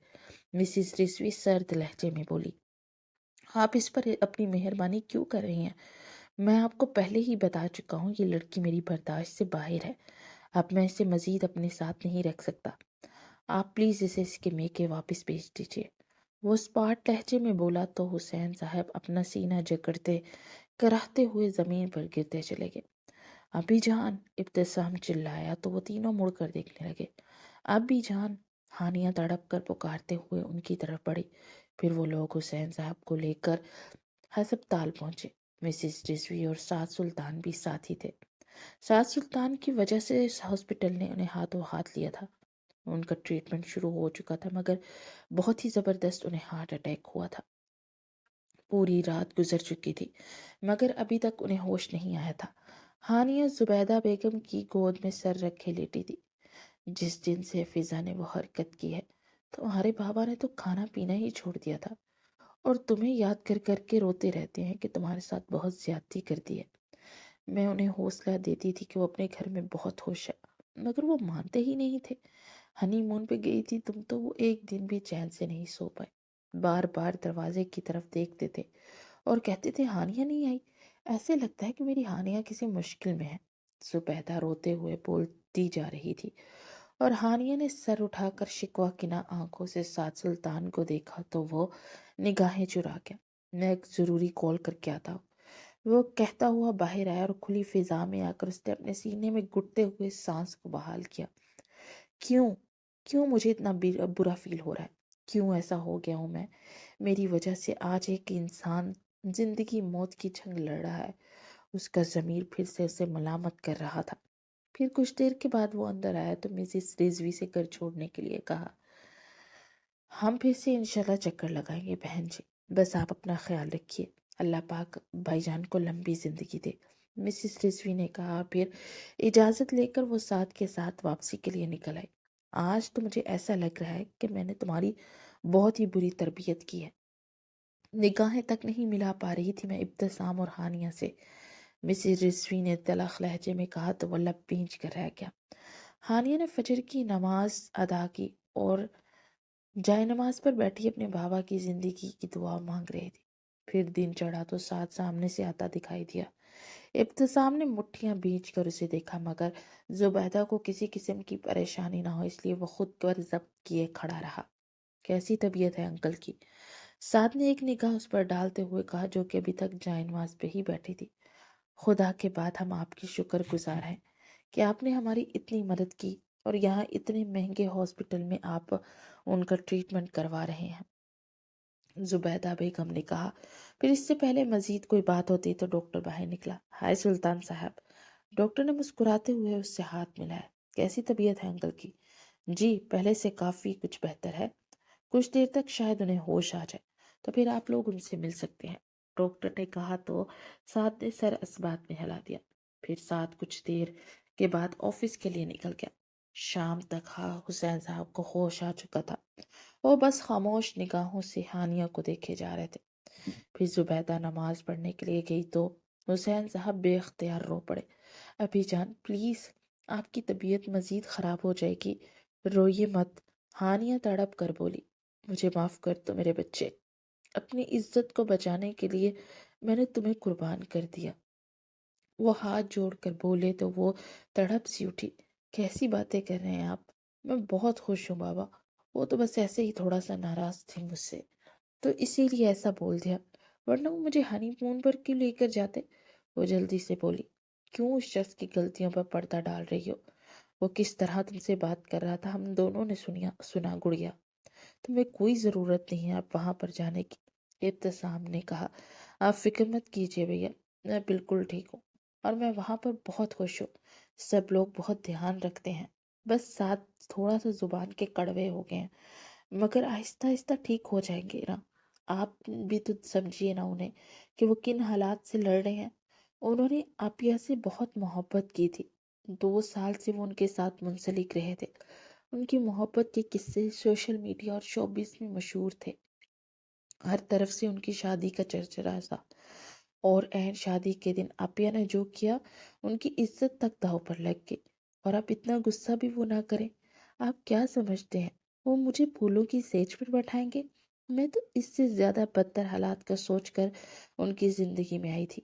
مسز رضوی سرد لہجے میں بولی۔ آپ اس پر اپنی مہربانی کیوں کر رہی ہیں؟ میں آپ کو پہلے ہی بتا چکا ہوں یہ لڑکی میری برداشت سے باہر ہے، اب میں اسے مزید اپنے ساتھ نہیں رکھ سکتا۔ آپ پلیز اسے اس کے میکے واپس بھیج دیجیے۔ وہ اسپاٹ لہجے میں بولا تو حسین صاحب اپنا سینہ جکڑتے کراہتے ہوئے زمین پر گرتے چلے گئے۔ ابھی جان، ابتسام چلایا تو وہ تینوں مڑ کر دیکھنے لگے۔ ابھی جان، ہانیہ تڑپ کر پکارتے ہوئے ان کی طرف بڑھی۔ پھر وہ لوگ حسین صاحب کو لے کر ہسپتال پہنچے۔ مسز رضوی اور سعد سلطان بھی ساتھ ہی تھے۔ سعد سلطان کی وجہ سے ہاسپٹل نے انہیں ہاتھوں ہاتھ لیا تھا۔ ان کا ٹریٹمنٹ شروع ہو چکا تھا، مگر بہت ہی زبردست انہیں ہارٹ اٹیک ہوا تھا۔ پوری رات گزر چکی تھی مگر ابھی تک انہیں ہوش نہیں آیا تھا۔ ہانیہ زبیدہ بیگم کی گود میں سر رکھے لیٹی تھی۔ جس دن سے فضا نے وہ حرکت کی ہے، تمہارے بابا نے تو کھانا پینا ہی چھوڑ دیا تھا اور تمہیں یاد کر کر کے روتے رہتے ہیں کہ تمہارے ساتھ بہت زیادتی کر دی ہے۔ میں انہیں حوصلہ دیتی تھی کہ وہ اپنے گھر میں بہت خوش ہے، مگر وہ مانتے ہی نہیں تھے۔ ہنی مون پہ گئی تھی تم تو وہ ایک دن بھی چین سے نہیں سو پائے، بار بار دروازے کی طرف دیکھتے تھے اور کہتے تھے ہانیہ نہیں آئی، ایسے لگتا ہے کہ میری ہانیہ کسی مشکل میں ہے۔ زبیدہ روتے ہوئے بولتی جا رہی تھی اور ہانیہ نے سر اٹھا کر شکوہ کنا آنکھوں سے سعد سلطان کو دیکھا تو وہ نگاہیں چرا گیا۔ میں ایک ضروری کال کر کے آتا ہوں، وہ کہتا ہوا باہر آیا اور کھلی فضا میں آ کر اس نے اپنے سینے میں گھٹتے ہوئے سانس کو بحال کیا۔ کیوں کیوں مجھے اتنا برا فیل ہو رہا ہے؟ کیوں ایسا ہو گیا ہوں میں؟ میری وجہ سے آج ایک انسان زندگی موت کی جنگ لڑ رہا ہے۔ اس کا ضمیر پھر سے اسے ملامت کر رہا تھا۔ پھر کچھ دیر کے بعد وہ اندر آیا تو مسز رضوی سے گھر چھوڑنے کے لیے کہا، ہم پھر سے انشاءاللہ چکر لگائیں گے بہن جی، بس آپ اپنا خیال رکھیے، اللہ پاک بھائی جان کو لمبی زندگی دے۔ مسز رضوی نے کہا۔ پھر اجازت لے کر وہ سعد کے ساتھ واپسی کے لیے نکل آئی۔ آج تو مجھے ایسا لگ رہا ہے کہ میں نے تمہاری بہت ہی بری تربیت کی ہے۔ نگاہیں تک نہیں ملا پا رہی تھی میں ابتسام اور ہانیہ سے۔ مسز رضوی نے تلخ لہجے میں کہا تو وہ لب بھینچ کر رہ گیا۔ ہانیہ نے فجر کی نماز ادا کی اور جائے نماز پر بیٹھی اپنے بابا کی زندگی کی دعا مانگ رہی تھی۔ پھر دن چڑھا تو سعد سامنے سے آتا دکھائی دیا۔ ابتسام نے مٹھیاں بھینچ کر اسے دیکھا، مگر زبیدہ کو کسی قسم کی پریشانی نہ ہو اس لیے وہ خود پر ضبط کیے کھڑا رہا۔ کیسی طبیعت ہے انکل کی؟ سعد نے ایک نگاہ اس پر ڈالتے ہوئے کہا، جو کہ ابھی تک جائے نماز پہ ہی بیٹھی تھی۔ خدا کے بعد ہم آپ کی شکر گزار ہیں کہ آپ نے ہماری اتنی مدد کی اور یہاں اتنے مہنگے ہاسپٹل میں آپ ان کا ٹریٹمنٹ کروا رہے ہیں، زبیدہ بیگم نے کہا۔ پھر اس سے پہلے مزید کوئی بات ہوتی تو ڈاکٹر باہر نکلا۔ ہائے سلطان صاحب، ڈاکٹر نے مسکراتے ہوئے اس سے ہاتھ ملایا۔ کیسی طبیعت ہے انکل کی؟ جی پہلے سے کافی کچھ بہتر ہے، کچھ دیر تک شاید انہیں ہوش آ جائے تو پھر آپ لوگ ان سے مل سکتے ہیں، ڈاکٹر نے کہا تو سعد نے سر اس بات میں ہلا دیا۔ پھر سعد کچھ دیر کے بعد آفس کے لیے نکل گیا۔ شام تک حسین صاحب کو ہوش آ چکا تھا، وہ بس خاموش نگاہوں سے ہانیہ کو دیکھے جا رہے تھے۔ پھر زبیدہ نماز پڑھنے کے لیے گئی تو حسین صاحب بے اختیار رو پڑے۔ ابھی جان پلیز، آپ کی طبیعت مزید خراب ہو جائے گی، روئیے مت، ہانیہ تڑپ کر بولی۔ مجھے معاف کر دو میرے بچے، اپنی عزت کو بچانے کے لیے میں نے تمہیں قربان کر دیا۔ وہ ہاتھ جوڑ کر بولے تو وہ تڑپ سی اٹھی۔ کیسی باتیں کر رہے ہیں آپ؟ میں بہت خوش ہوں بابا، وہ تو بس ایسے ہی تھوڑا سا ناراض تھے مجھ سے تو اسی لیے ایسا بول دیا، ورنہ وہ مجھے ہنی مون پر کیوں لے کر جاتے؟ وہ جلدی سے بولی۔ کیوں اس شخص کی غلطیوں پر پردہ ڈال رہی ہو؟ وہ کس طرح تم سے بات کر رہا تھا ہم دونوں نے سنا گڑیا۔ تمہیں کوئی ضرورت نہیں ہے اب وہاں پر جانے کی۔ ابتسام نے کہا، آپ فکر مت کیجیے بھیا، میں بالکل ٹھیک ہوں اور میں وہاں پر بہت خوش ہوں۔ سب لوگ بہت دھیان رکھتے ہیں، بس ساتھ تھوڑا سا زبان کے کڑوے ہو گئے ہیں، مگر آہستہ آہستہ ٹھیک ہو جائیں گے نا۔ آپ بھی تو سمجھیے نا انہیں کہ وہ کن حالات سے لڑ رہے ہیں۔ انہوں نے آپیہ سے بہت محبت کی تھی، 2 سال سے وہ ان کے ساتھ منسلک رہے تھے۔ ان کی محبت کے قصے سوشل میڈیا اور شوبز میں مشہور تھے، ہر طرف سے ان کی شادی کا چرچرا تھا۔ اور عین شادی کے دن آپیہ نے جو کیا، ان کی عزت تک داؤ پر لگ گئی۔ اور آپ اتنا غصہ بھی وہ نہ کریں، آپ کیا سمجھتے ہیں وہ مجھے پھولوں کی سیج پر بٹھائیں گے؟ میں تو اس سے زیادہ بدتر حالات کا سوچ کر ان کی زندگی میں آئی تھی،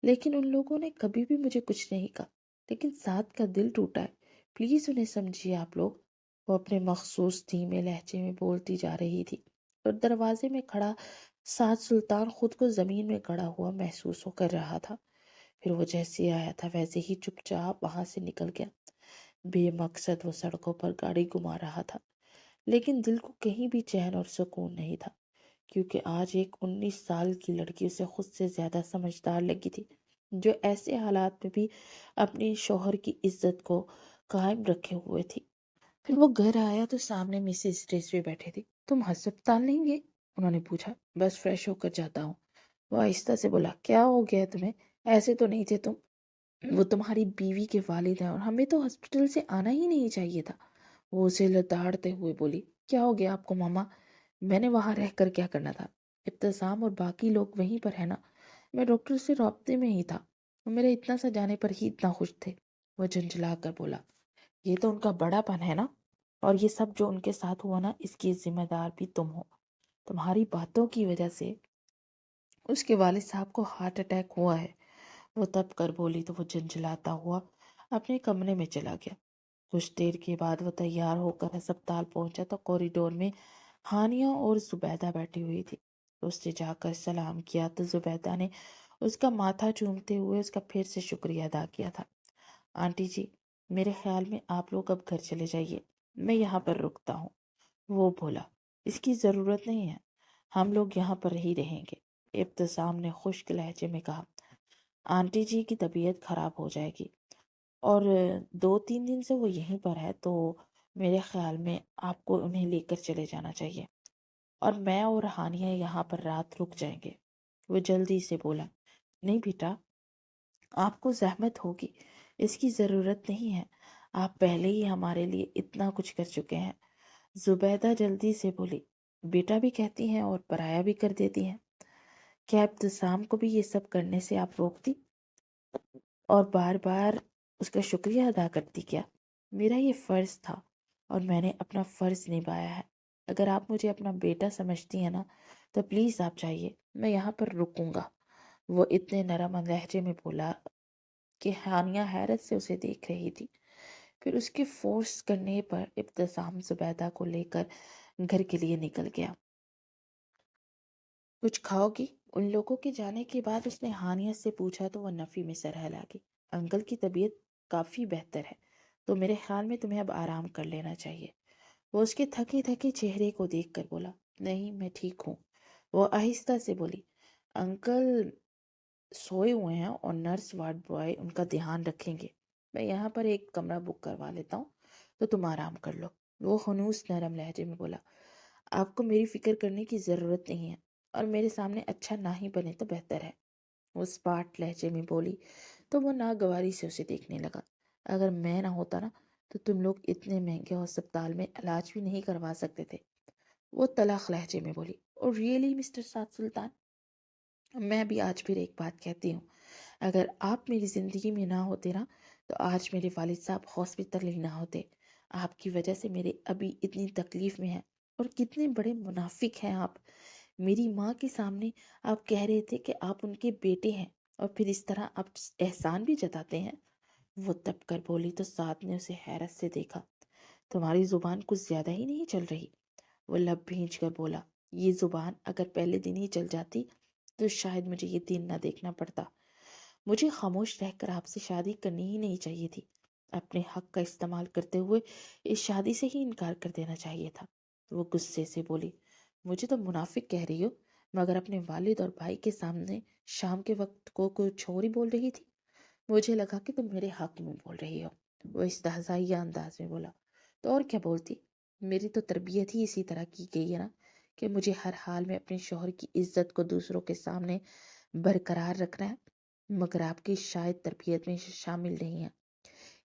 لیکن ان لوگوں نے کبھی بھی مجھے کچھ نہیں کہا، لیکن ساتھ کا دل ٹوٹا ہے، پلیز انہیں سمجھیے آپ لوگ۔ وہ اپنے مخصوص دھیمے لہجے میں بولتی جا رہی تھی اور دروازے میں کھڑا سعد سلطان خود کو زمین میں گڑا ہوا محسوس ہو کر رہا تھا۔ پھر وہ جیسے آیا تھا ویسے ہی چپ چاپ وہاں سے نکل گیا۔ بے مقصد وہ سڑکوں پر گاڑی گھما رہا تھا، لیکن دل کو کہیں بھی چین اور سکون نہیں تھا، کیونکہ آج ایک 19 سال کی لڑکی اسے خود سے زیادہ سمجھدار لگی تھی، جو ایسے حالات میں بھی اپنی شوہر کی عزت کو قائم رکھے ہوئے تھی۔ پھر وہ گھر آیا تو سامنے مسز ریزوے بیٹھے تھے۔ تم ہسپتال نہیں گئے؟ انہوں نے پوچھا۔ بس فریش ہو کر جاتا ہوں، وہ آہستہ سے بولا۔ کیا ہو گیا تمہیں؟ ایسے تو نہیں تھے تم، وہ تمہاری بیوی کے والد ہیں اور ہمیں تو ہسپتال سے آنا ہی نہیں چاہیے تھا۔ وہ اسے لتاڑتے ہوئے بولی۔ کیا ہو گیا آپ کو ماما؟ میں نے وہاں رہ کر کیا کرنا تھا؟ ابتسام اور باقی لوگ وہیں پر ہے نا، میں ڈاکٹر سے رابطے میں ہی تھا، وہ میرے اتنا سا جانے پر ہی اتنا خوش تھے، وہ جھنجھلا کر بولا۔ یہ تو ان کا بڑا پن ہے نا، اور یہ سب جو ان کے ساتھ ہوا نا، اس کی ذمہ دار بھی تم ہو۔ تمہاری باتوں کی وجہ سے اس کے والد صاحب کو ہارٹ اٹیک ہوا ہے، وہ تب کر بولی تو وہ جھنجھلاتا ہوا اپنے کمرے میں چلا گیا۔ کچھ دیر کے بعد وہ تیار ہو کر ہسپتال پہنچا تو کوریڈور میں ہانیہ اور زبیدہ بیٹھی ہوئی تھی۔ اس سے جا کر سلام کیا تو زبیدہ نے اس کا ماتھا چومتے ہوئے اس کا پھر سے شکریہ ادا کیا تھا۔ آنٹی جی، میرے خیال میں آپ لوگ اب گھر چلے جائیے، میں یہاں پر رکتا ہوں، وہ بولا۔ اس کی ضرورت نہیں ہے، ہم لوگ یہاں پر ہی رہیں گے، ابتسام نے خشک لہجے میں کہا۔ آنٹی جی کی طبیعت خراب ہو جائے گی اور 2-3 دن سے وہ یہیں پر ہے، تو میرے خیال میں آپ کو انہیں لے کر چلے جانا چاہیے، اور میں اور ہانیہ یہاں پر رات رک جائیں گے، وہ جلدی سے بولا۔ نہیں بیٹا، آپ کو زحمت ہوگی، اس کی ضرورت نہیں ہے، آپ پہلے ہی ہمارے لیے اتنا کچھ کر چکے ہیں، زبیدہ جلدی سے بولی۔ بیٹا بھی کہتی ہیں اور پرایا بھی کر دیتی ہیں، کیا ابتسام کو بھی یہ سب کرنے سے آپ روکتی اور بار بار اس کا شکریہ ادا کرتی؟ کیا؟ میرا یہ فرض تھا اور میں نے اپنا فرض نبھایا ہے، اگر آپ مجھے اپنا بیٹا سمجھتی ہیں نا تو پلیز آپ جائیے، میں یہاں پر رکوں گا، وہ اتنے نرم لہجے میں بولا کہ ہانیہ حیرت سے اسے دیکھ رہی تھی۔ پھر اس کے فورس کرنے پر ابتسام زبیدہ کو لے کر گھر کے لیے نکل گیا۔ کچھ کھاؤ گی؟ ان لوگوں کے جانے کے بعد اس نے ہانیہ سے پوچھا تو وہ نفی میں سر ہلا گئی۔ انکل کی طبیعت کافی بہتر ہے، تو میرے خیال میں تمہیں اب آرام کر لینا چاہیے، وہ اس کے تھکے تھکے چہرے کو دیکھ کر بولا۔ نہیں، میں ٹھیک ہوں، وہ آہستہ سے بولی۔ انکل سوئے ہوئے ہیں اور نرس وارڈ بوائے ان کا دھیان رکھیں گے، میں یہاں پر ایک کمرہ بک کروا لیتا ہوں تو تم آرام کر لو، وہ خنوس نرم لہجے میں بولا۔ آپ کو میری فکر کرنے کی ضرورت نہیں ہے، اور میرے سامنے اچھا نہ ہی بنے تو بہتر ہے، وہ اسپاٹ لہجے میں بولی تو وہ ناگواری سے اسے دیکھنے لگا۔ اگر میں نہ ہوتا نا تو تم لوگ اتنے مہنگے ہسپتال میں علاج بھی نہیں کروا سکتے تھے، وہ تلخ لہجے میں بولی۔ اور ریئلی مسٹر سعد سلطان، میں بھی آج پھر ایک بات کہتی ہوں، اگر آپ میری زندگی میں نہ ہوتے نا تو آج میرے والد صاحب ہاسپٹل ہی نہ ہوتے، آپ کی وجہ سے میرے ابھی اتنی تکلیف میں ہیں، اور کتنے بڑے منافق ہیں آپ، میری ماں کے سامنے آپ کہہ رہے تھے کہ آپ ان کے بیٹے ہیں، اور پھر اس طرح آپ احسان بھی جتاتے ہیں، وہ تب کر بولی تو سعد نے اسے حیرت سے دیکھا۔ تمہاری زبان کچھ زیادہ ہی نہیں چل رہی، وہ لب بھینچ کر بولا۔ یہ زبان اگر پہلے دن ہی چل جاتی تو شاید مجھے یہ دن نہ دیکھنا پڑتا، مجھے خاموش رہ کر آپ سے شادی کرنی ہی نہیں چاہیے تھی، اپنے حق کا استعمال کرتے ہوئے اس شادی سے ہی انکار کر دینا چاہیے تھا، وہ غصے سے بولی، مجھے تو منافق کہہ رہی ہو، مگر اپنے والد اور بھائی کے سامنے شام کے وقت کو کچھ اور ہی بول رہی تھی۔ مجھے لگا کہ تم میرے حق میں بول رہی ہو۔ وہ استہزائیہ انداز میں بولا، تو اور کیا بولتی؟ میری تو تربیت ہی اسی طرح کی گئی ہے نا، کہ مجھے ہر حال میں اپنے شوہر کی عزت کو دوسروں کے سامنے برقرار رکھنا ہے، مگر آپ کی شاید تربیت میں شامل نہیں ہے۔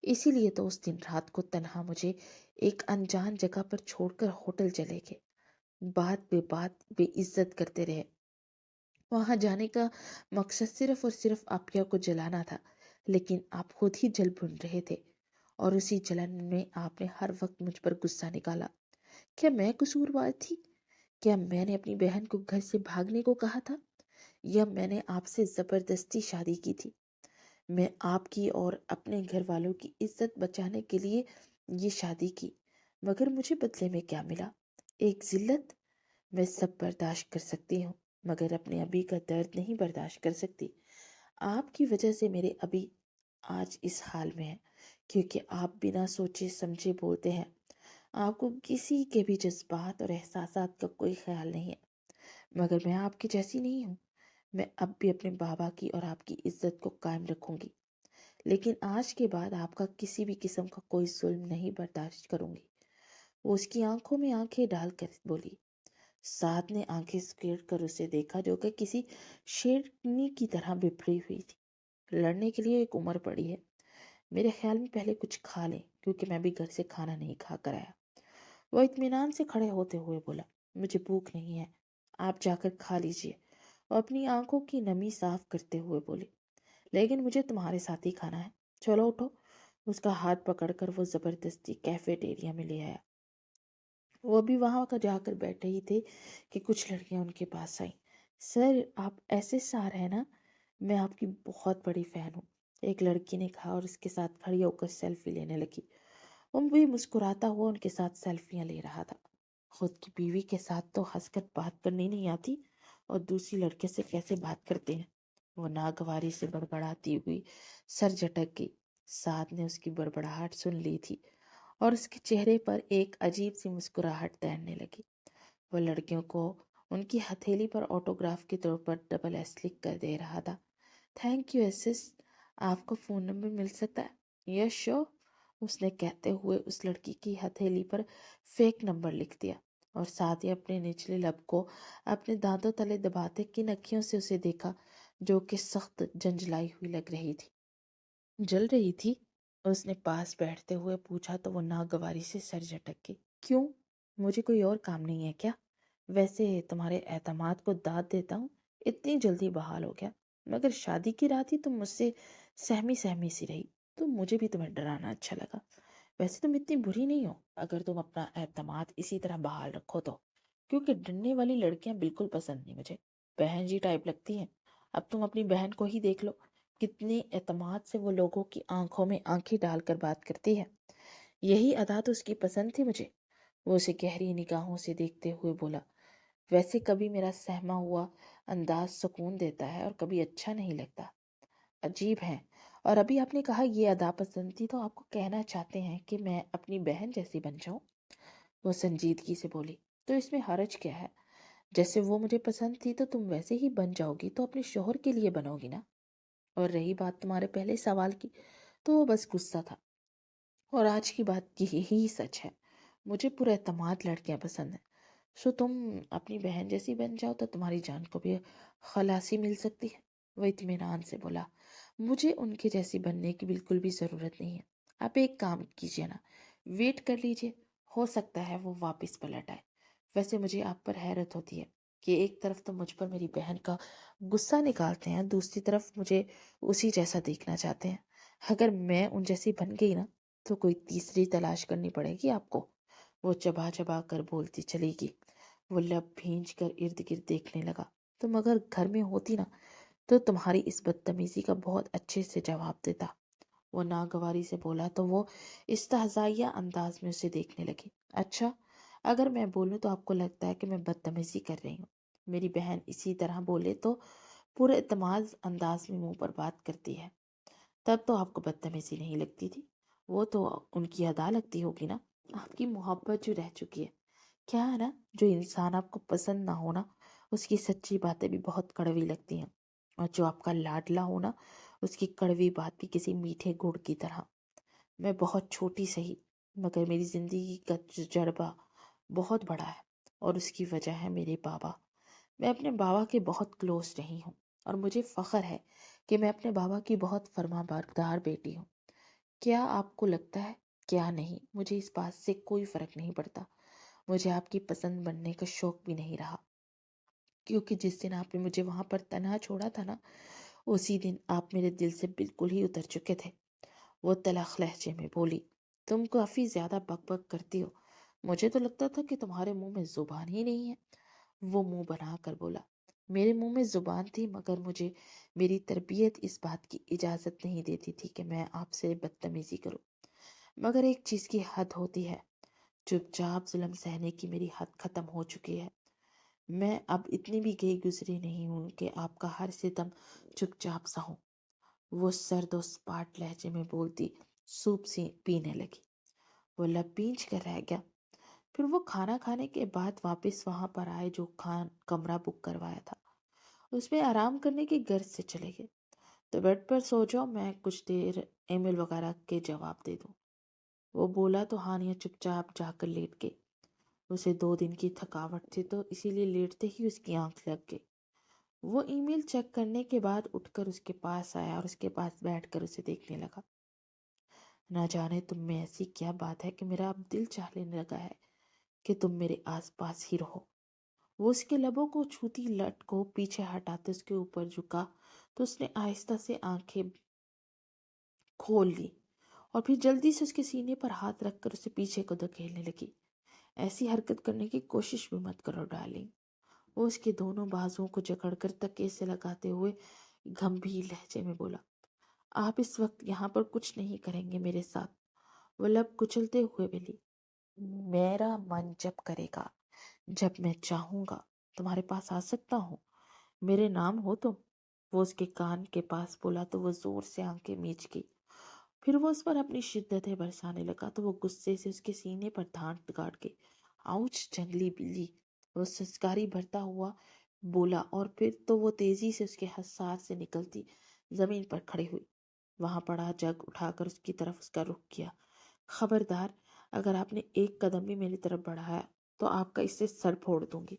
اسی لیے تو اس دن رات کو تنہا مجھے ایک انجان جگہ پر چھوڑ کر ہوٹل چلے گئے، بات بے عزت کرتے رہے۔ وہاں جانے کا مقصد صرف اور صرف آپیہ کو جلانا تھا، لیکن آپ خود ہی جل بھن رہے تھے، اور اسی جلن میں آپ نے ہر وقت مجھ پر غصہ نکالا۔ کیا میں قصوروار تھی؟ کیا میں نے اپنی بہن کو گھر سے بھاگنے کو کہا تھا، یا میں نے آپ سے زبردستی شادی کی تھی؟ میں آپ کی اور اپنے گھر والوں کی عزت بچانے کے لیے یہ شادی کی، مگر مجھے بدلے میں کیا ملا؟ ایک ذلت۔ میں سب برداشت کر سکتی ہوں، مگر اپنے ابی کا درد نہیں برداشت کر سکتی۔ آپ کی وجہ سے میرے ابی آج اس حال میں ہیں، کیونکہ آپ بنا سوچے سمجھے بولتے ہیں۔ آپ کو کسی کے بھی جذبات اور احساسات کا کوئی خیال نہیں ہے، مگر میں آپ کی جیسی نہیں ہوں۔ میں اب بھی اپنے بابا کی اور آپ کی عزت کو قائم رکھوں گی، لیکن آج کے بعد آپ کا کسی بھی قسم کا کوئی ظلم نہیں برداشت کروں گی۔ وہ اس کی آنکھوں میں آنکھیں ڈال کر بولی۔ سعد نے آنکھیں سکیڑ کر اسے دیکھا، جو کہ کسی شیرنی کی طرح بپھری ہوئی تھی۔ لڑنے کے لیے ایک عمر پڑی ہے، میرے خیال میں پہلے کچھ کھا لیں، کیونکہ میں بھی گھر سے کھانا نہیں کھا کر آیا۔ وہ اطمینان سے کھڑے ہوتے ہوئے بولا، مجھے بھوک نہیں ہے، آپ جا کر کھا لیجئے۔ وہ اپنی آنکھوں کی نمی صاف کرتے ہوئے بولی، لیکن مجھے تمہارے ساتھ ہی کھانا ہے، چلو اٹھو۔ اس کا ہاتھ پکڑ کر وہ زبردستی کیفیٹیریا میں لے آیا۔ وہ بھی وہاں کا جا کر بیٹھے ہی تھے کہ کچھ لڑکیاں ان کے پاس آئیں۔ سر، آپ ایسے سار ہیں نا، میں آپ کی بہت بڑی فین ہوں، ایک لڑکی نے کہا اور اس کے ساتھ کھڑی ہو کر سیلفی لینے لگی۔ وہ بھی مسکراتا ہوا ان کے ساتھ سیلفیاں لے رہا تھا۔ خود کی بیوی کے ساتھ تو ہنس کر بات کرنی نہیں آتی، اور دوسری لڑکے سے کیسے بات کرتے ہیں۔ وہ ناگواری سے بڑبڑاتی ہوئی سر جھٹک گئی۔ سعد نے اس کی بڑبڑاہٹ سن لی تھی، اور اس کے چہرے پر ایک عجیب سی مسکراہٹ تیرنے لگی۔ وہ لڑکیوں کو ان کی ہتھیلی پر آٹوگراف کے طور پر ڈبل ایس لکھ کر دے رہا تھا۔ تھینک یو ایسس، آپ کا فون نمبر مل سکتا ہے؟ یس شور، اس نے کہتے ہوئے اس لڑکی کی ہتھیلی پر فیک نمبر لکھ دیا، اور ساتھ ہی اپنے نچلے لب کو اپنے دانتوں تلے دباتے کن اکھیوں سے اسے دیکھا، جو کہ سخت جنجلائی ہوئی لگ رہی تھی۔ جل رہی تھی؟ اس نے پاس بیٹھتے ہوئے پوچھا تو وہ ناگواری سے سر جھٹک گئی۔ کیوں؟ مجھے کوئی اور کام نہیں ہے کیا؟ ویسے تمہارے اعتماد کو داد دیتا ہوں، اتنی جلدی بحال ہو گیا، مگر شادی کی رات ہی تم مجھ سے سہمی سہمی سی رہی، تو مجھے بھی تمہیں ڈرانا اچھا لگا۔ ویسے تم اتنی بری نہیں ہو اگر تم اپنا اعتماد اسی طرح بحال رکھو تو، کیونکہ ڈرنے والی لڑکیاں بالکل پسند نہیں مجھے، بہن جی ٹائپ لگتی ہیں۔ اب تم اپنی بہن کو ہی دیکھ لو، کتنے اعتماد سے وہ لوگوں کی آنکھوں میں آنکھیں ڈال کر بات کرتی ہے۔ یہی ادا تو اس کی پسند تھی مجھے۔ وہ اسے گہری نگاہوں سے دیکھتے ہوئے بولا، ویسے کبھی میرا سہما ہوا انداز سکون دیتا ہے اور کبھی اچھا نہیں لگتا۔ عجیب ہے۔ اور ابھی آپ نے کہا یہ ادا پسند تھی، تو آپ کو کہنا چاہتے ہیں کہ میں اپنی بہن جیسی بن جاؤں؟ وہ سنجیدگی سے بولی، تو اس میں حرج کیا ہے؟ جیسے وہ مجھے پسند تھی تو تم ویسے ہی بن جاؤ گی، تو اپنے شوہر کے لیے بنو گی نا۔ اور رہی بات تمہارے پہلے سوال کی، تو وہ بس غصہ تھا، اور آج کی بات یہی سچ ہے، مجھے پر اعتماد لڑکیاں پسند ہیں۔ سو تم اپنی بہن جیسی بن جاؤ تو تمہاری جان کو بھی خلاصی مل سکتی ہے۔ وہ اطمینان سے بولا، مجھے ان کے جیسی بننے کی بالکل بھی ضرورت نہیں ہے۔ آپ ایک کام کیجیے نا، ویٹ کر لیجیے، ہو سکتا ہے وہ واپس پلٹ آئے۔ ویسے مجھے آپ پر حیرت ہوتی ہے کہ ایک طرف تو مجھ پر میری بہن کا غصہ نکالتے ہیں، دوسری طرف مجھے اسی جیسا دیکھنا چاہتے ہیں۔ اگر میں ان جیسی بن گئی نا تو کوئی تیسری تلاش کرنی پڑے گی آپ کو۔ وہ چبا چبا کر بولتی چلی گئی۔ وہ لب بھینج کر ارد گرد دیکھنے لگا، تم اگر گھر میں ہوتی نا تو تمہاری اس بدتمیزی کا بہت اچھے سے جواب دیتا۔ وہ ناگواری سے بولا تو وہ استہزائیہ انداز میں اسے دیکھنے لگی۔ اچھا، اگر میں بولوں تو آپ کو لگتا ہے کہ میں بدتمیزی کر رہی ہوں؟ میری بہن اسی طرح بولے تو پورے اعتماد انداز میں منہ پر بات کرتی ہے، تب تو آپ کو بدتمیزی نہیں لگتی تھی، وہ تو ان کی ادا لگتی ہوگی نا۔ آپ کی محبت جو رہ چکی ہے، کیا ہے نا، جو انسان آپ کو پسند نہ ہونا اس کی سچی باتیں بھی بہت کڑوی لگتی ہیں، اور جو آپ کا لاڈلا ہونا اس کی کڑوی بات بھی کسی میٹھے گڑ کی طرح۔ میں بہت چھوٹی سہی، مگر میری زندگی کا تجربہ بہت بڑا ہے، اور اس کی وجہ ہے میرے بابا۔ میں اپنے بابا کے بہت کلوز رہی ہوں، اور مجھے فخر ہے کہ میں اپنے بابا کی بہت فرما بردار بیٹی ہوں۔ کیا آپ کو لگتا ہے؟ کیا نہیں، مجھے اس بات سے کوئی فرق نہیں پڑتا۔ مجھے آپ کی پسند بننے کا شوق بھی نہیں رہا، کیونکہ جس دن آپ نے مجھے وہاں پر تنہا چھوڑا تھا نا، اسی دن آپ میرے دل سے بالکل ہی اتر چکے تھے۔ وہ تلخ لہجے میں بولی، تم کافی زیادہ بک بک کرتی ہو، مجھے تو لگتا تھا کہ تمہارے منہ میں زبان ہی نہیں ہے۔ وہ منہ بنا کر بولا، میرے منہ میں زبان تھی، مگر مجھے میری تربیت اس بات کی اجازت نہیں دیتی تھی کہ میں آپ سے بدتمیزی کروں۔ مگر ایک چیز کی حد ہوتی ہے، چپ چاپ ظلم سہنے کی میری حد ختم ہو چکی ہے۔ میں اب اتنی بھی گئی گزری نہیں ہوں کہ آپ کا ہر ستم چپ چاپ سہوں۔ وہ سرد و سپاٹ لہجے میں بولتی سوپ سی پینے لگی۔ وہ لب پینچ کر رہ گیا۔ پھر وہ کھانا کھانے کے بعد واپس وہاں پر آئے جو کمرہ بک کروایا تھا، اس میں آرام کرنے کی غرض سے چلے گئے۔ تو بیڈ پر سو جاؤ، میں کچھ دیر ای میل وغیرہ کے جواب دے دوں۔ وہ بولا تو ہانیہ چپ چاپ جا کر لیٹ گئی۔ اسے 2 دن کی تھکاوٹ تھی تو اسی لیے لیٹتے ہی اس کی آنکھ لگ گئی۔ وہ ای میل چیک کرنے کے بعد اٹھ کر اس کے پاس آیا اور اس کے پاس بیٹھ کر اسے دیکھنے لگا۔ نہ جانے تم میں ایسی کیا بات ہے کہ میرا اب دل چاہ لینے لگا ہے کہ تم میرے آس پاس ہی رہو۔ وہ اس کے لبوں کو چھوتی لٹ کو پیچھے ہٹاتے اس کے اوپر جھکا تو اس نے آہستہ سے آنکھیں کھول لی، اور پھر جلدی سے اس کے سینے پر ہاتھ رکھ کر اسے پیچھے کو دھکیلنے لگی۔ ایسی حرکت کرنے کی کوشش بھی مت کرو ڈارلنگ۔ وہ اس کے دونوں بازوؤں کو جکڑ کر تکیے سے لگاتے ہوئے گمبھیر لہجے میں بولا، آپ اس وقت یہاں پر کچھ نہیں کریں گے میرے ساتھ۔ وہ لب کچلتے ہوئے بولی، میرا من جب کرے گا، جب میں چاہوں گا تمہارے پاس آ سکتا ہوں، میرے نام ہو تم۔ وہ اس کے کان کے پاس بولا تو وہ زور سے آنکھیں میچ گئی۔ پھر وہ اس پر اپنی شدتیں برسانے لگا تو وہ غصے سے اس کے سینے پر دھانت گاڑ کے، آؤچ جنگلی بلی، وہ سنسکاری بھرتا ہوا بولا، اور پھر تو وہ تیزی سے اس کے حساس سے نکلتی زمین پر کھڑی ہوئی۔ وہاں پڑا جگ اٹھا کر اس کی طرف اس کا رخ کیا۔ خبردار، اگر آپ نے ایک قدم بھی میری طرف بڑھایا تو آپ کا اس سے سر پھوڑ دوں گی۔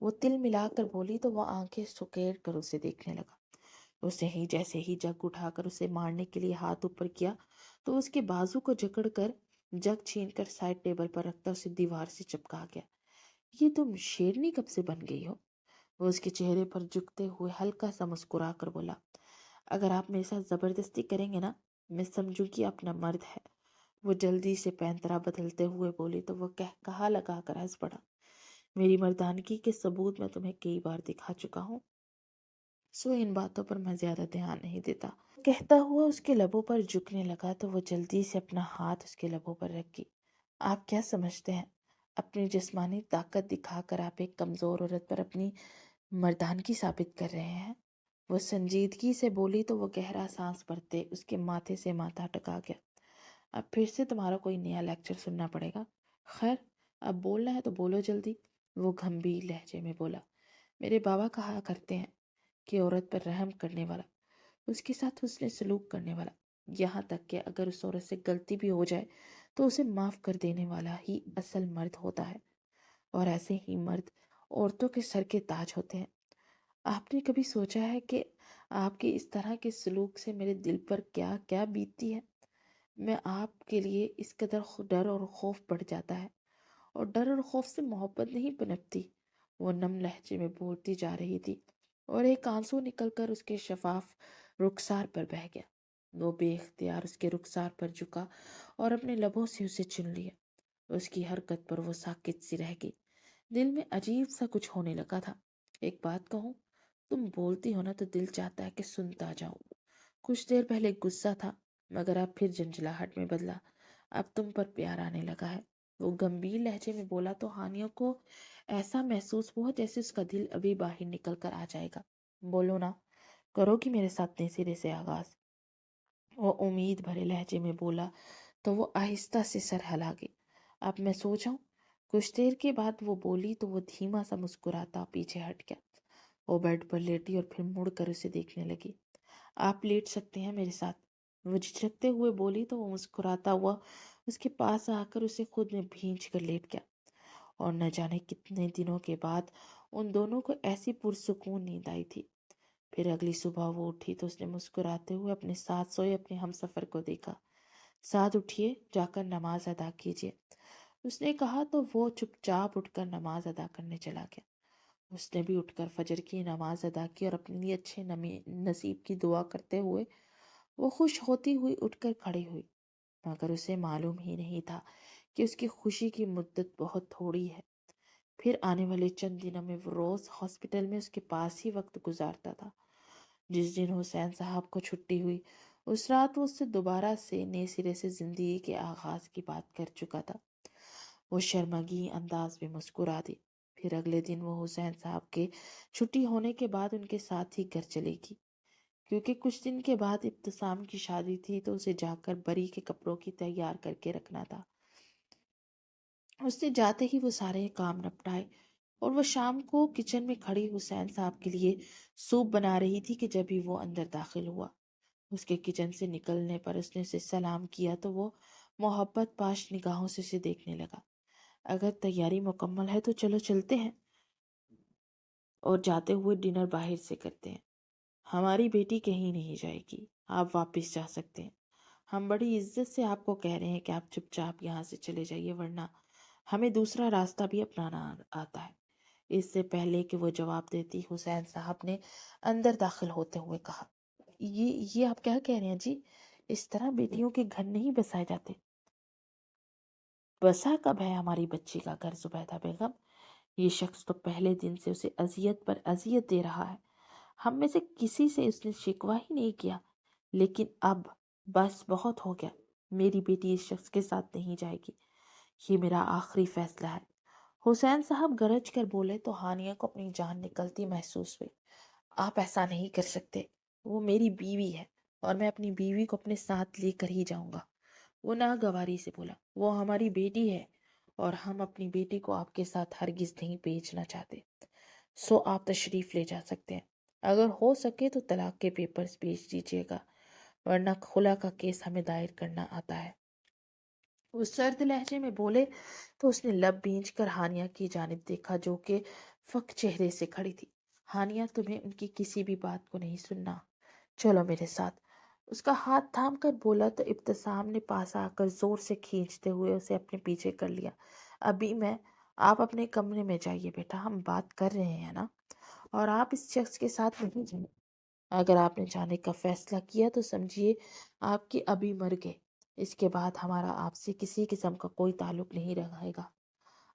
وہ تل ملا کر بولی تو وہ آنکھیں سکیڑ کر اسے دیکھنے لگا۔ اسے ہی جیسے ہی جگ اٹھا کر اسے مارنے کے لیے ہاتھ اوپر کیا تو اس کے بازو کو جکڑ کر جگ چھین کر سائڈ ٹیبل پر رکھتا اسے دیوار سے چپکا گیا۔ یہ تم شیرنی کب سے بن گئی ہو؟ وہ اس کے چہرے پر جھکتے ہوئے ہلکا سا مسکرا کر بولا، اگر آپ میرے ساتھ زبردستی کریں گے نا، میں سمجھوں کہ اپنا مرد ہے۔ وہ جلدی سے پینترا بدلتے ہوئے بولی تو وہ کہا لگا کر ہنس پڑا، میری مردانگی کے ثبوت میں تمہیں کئی بار دکھا چکا ہوں، سو ان باتوں پر میں زیادہ دھیان نہیں دیتا۔ کہتا ہوا اس کے لبوں پر جھکنے لگا تو وہ جلدی سے اپنا ہاتھ اس کے لبوں پر رکھی۔ آپ کیا سمجھتے ہیں اپنی جسمانی طاقت دکھا کر آپ ایک کمزور عورت پر اپنی مردانگی ثابت کر رہے ہیں؟ وہ سنجیدگی سے بولی تو وہ گہرا سانس بھرتے اس کے ماتھے سے ماتھا ٹکا گیا۔ اب پھر سے تمہارا کوئی نیا لیکچر سننا پڑے گا، خیر اب بولنا ہے تو بولو جلدی۔ وہ گمبھیر لہجے میں بولا، میرے بابا کہا کرتے ہیں کہ عورت پر رحم کرنے والا، اس کے ساتھ حسن سلوک کرنے والا، یہاں تک کہ اگر اس عورت سے غلطی بھی ہو جائے تو اسے معاف کر دینے والا ہی اصل مرد ہوتا ہے، اور ایسے ہی مرد عورتوں کے سر کے تاج ہوتے ہیں۔ آپ نے کبھی سوچا ہے کہ آپ کے اس طرح کے سلوک سے میرے دل پر کیا کیا بیتتی ہے؟ میں آپ کے لیے اس قدر ڈر اور خوف بڑھ جاتا ہے، اور ڈر اور خوف سے محبت نہیں پنپتی۔ وہ نم لہجے میں بولتی جا رہی تھی، اور ایک آنسو نکل کر اس کے شفاف رخسار پر بہہ گیا۔ وہ بے اختیار اس کے رخسار پر جھکا اور اپنے لبوں سے اسے چن لیا۔ اس کی حرکت پر وہ ساکت سی رہ گئی۔ دل میں عجیب سا کچھ ہونے لگا تھا۔ ایک بات کہوں، تم بولتی ہو نا تو دل چاہتا ہے کہ سنتا جاؤں۔ کچھ دیر پہلے غصہ تھا، مگر اب پھر جھنجھلاہٹ میں بدلا، اب تم پر پیار آنے لگا ہے۔ وہ گمبھیر لہجے میں بولا تو ہانیہ کو ایسا محسوس ہوا جیسے اس کا دل ابھی باہر نکل کر آ جائے گا۔ بولو نا، کرو گی میرے ساتھ نئے سرے سے آغاز؟ وہ امید بھرے لہجے میں بولا تو وہ آہستہ سے سر ہلا گئی۔ اب میں سو جاؤں؟ کچھ دیر کے بعد وہ بولی تو وہ دھیما سا مسکراتا پیچھے ہٹ گیا۔ وہ بیڈ پر لیٹی اور پھر مڑ کر اسے دیکھنے لگی۔ آپ لیٹ سکتے ہیں میرے ساتھ، وہ جھجکتے ہوئے بولی تو وہ مسکراتا ہوا اس کے پاس آ کر اسے خود میں بھینچ کر لیٹ گیا۔ اور نہ جانے کتنے دنوں کے بعد ان دونوں کو ایسی پرسکون نیند آئی تھی۔ پھر اگلی صبح وہ اٹھی تو اس نے مسکراتے ہوئے اپنے ساتھ سوئے اپنے ہم سفر کو دیکھا۔ ساتھ اٹھیے، جا کر نماز ادا کیجیے، اس نے کہا تو وہ چپ چاپ اٹھ کر نماز ادا کرنے چلا گیا۔ اس نے بھی اٹھ کر فجر کی نماز ادا کی اور اپنے لیے اچھے نصیب کی دعا کرتے ہوئے وہ خوش ہوتی ہوئی اٹھ کر کھڑی ہوئی، مگر اسے معلوم ہی نہیں تھا کہ اس کی خوشی کی مدت بہت تھوڑی ہے۔ پھر آنے والے چند دنوں میں وہ روز ہاسپٹل میں اس کے پاس ہی وقت گزارتا تھا۔ جس دن حسین صاحب کو چھٹی ہوئی اس رات وہ اس سے دوبارہ سے نئے سرے سے زندگی کے آغاز کی بات کر چکا تھا۔ وہ شرمگی انداز میں مسکرا دی۔ پھر اگلے دن وہ حسین صاحب کے چھٹی ہونے کے بعد ان کے ساتھ ہی گھر چلے گی، کیونکہ کچھ دن کے بعد ابتسام کی شادی تھی تو اسے جا کر بری کے کپڑوں کی تیار کر کے رکھنا تھا۔ اس نے جاتے ہی وہ سارے کام نپٹائے اور وہ شام کو کچن میں کھڑی حسین صاحب کے لیے سوپ بنا رہی تھی کہ جب ہی وہ اندر داخل ہوا۔ اس کے کچن سے نکلنے پر اس نے اسے سلام کیا تو وہ محبت پاش نگاہوں سے اسے دیکھنے لگا۔ اگر تیاری مکمل ہے تو چلو چلتے ہیں اور جاتے ہوئے ڈنر باہر سے کرتے ہیں۔ ہماری بیٹی کہیں نہیں جائے گی، آپ واپس جا سکتے ہیں۔ ہم بڑی عزت سے آپ کو کہہ رہے ہیں کہ آپ چپ چاپ یہاں سے چلے جائیے، ورنہ ہمیں دوسرا راستہ بھی اپنانا آتا ہے۔ اس سے پہلے کہ وہ جواب دیتی حسین صاحب نے اندر داخل ہوتے ہوئے کہا، یہ آپ کیا کہہ رہے ہیں جی؟ اس طرح بیٹیوں کے گھر نہیں بسائے جاتے۔ بسا کب ہے ہماری بچی کا گھر زبیدہ بیگم؟ یہ شخص تو پہلے دن سے اسے اذیت پر اذیت دے رہا ہے۔ ہم میں سے کسی سے اس نے شکوہ ہی نہیں کیا، لیکن اب بس بہت ہو گیا۔ میری بیٹی اس شخص کے ساتھ نہیں جائے گی، یہ میرا آخری فیصلہ ہے۔ حسین صاحب گرج کر بولے تو ہانیہ کو اپنی جان نکلتی محسوس ہوئی۔ آپ ایسا نہیں کر سکتے، وہ میری بیوی ہے اور میں اپنی بیوی کو اپنے ساتھ لے کر ہی جاؤں گا۔ وہ ناگواری سے بولا، وہ ہماری بیٹی ہے اور ہم اپنی بیٹی کو آپ کے ساتھ ہرگز نہیں بھیجنا چاہتے، سو آپ تشریف لے جا سکتے ہیں۔ اگر ہو سکے تو طلاق کے پیپرز بھیج دیجیے گا، ورنہ خلا کا کیس ہمیں دائر کرنا آتا ہے۔ وہ سرد لہجے میں بولے تو اس نے لب بھینچ کر ہانیہ کی جانب دیکھا جو کہ فک چہرے سے کھڑی تھی۔ ہانیہ، تمہیں ان کی کسی بھی بات کو نہیں سننا، چلو میرے ساتھ، اس کا ہاتھ تھام کر بولا تو ابتسام نے پاس آ کر زور سے کھینچتے ہوئے اسے اپنے پیچھے کر لیا۔ ابھی آپ اپنے کمرے میں جائیے بیٹا، ہم بات کر رہے ہیں نا، اور آپ اس شخص کے ساتھ نہیں جائیں۔ اگر آپ نے جانے کا فیصلہ کیا تو سمجھیے آپ کی ابھی مر گئے، اس کے بعد ہمارا آپ سے کسی قسم کا کوئی تعلق نہیں رہے گا۔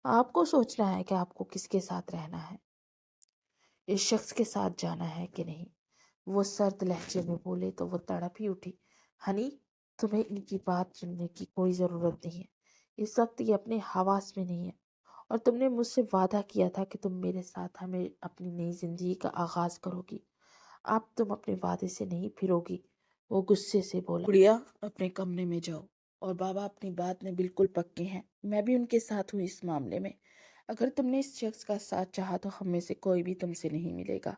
آپ کو سوچنا ہے کہ آپ کو کس کے ساتھ رہنا ہے، اس شخص کے ساتھ جانا ہے کہ نہیں۔ وہ سرد لہجے میں بولے تو وہ تڑپ ہی اٹھی۔ ہنی، تمہیں ان کی بات سننے کی کوئی ضرورت نہیں ہے، اس وقت یہ اپنے حواس میں نہیں ہے، اور تم نے مجھ سے وعدہ کیا تھا کہ تم میرے ساتھ ہمیں اپنی نئی زندگی کا آغاز کرو گی، اب تم اپنے وعدے سے نہیں پھرو گی۔ وہ غصے سے بولا، گڑیا اپنے کمرے میں جاؤ، اور بابا اپنی بات میں بالکل پکے ہیں، میں بھی ان کے ساتھ ہوں اس معاملے میں۔ اگر تم نے اس شخص کا ساتھ چاہا تو ہم میں سے کوئی بھی تم سے نہیں ملے گا۔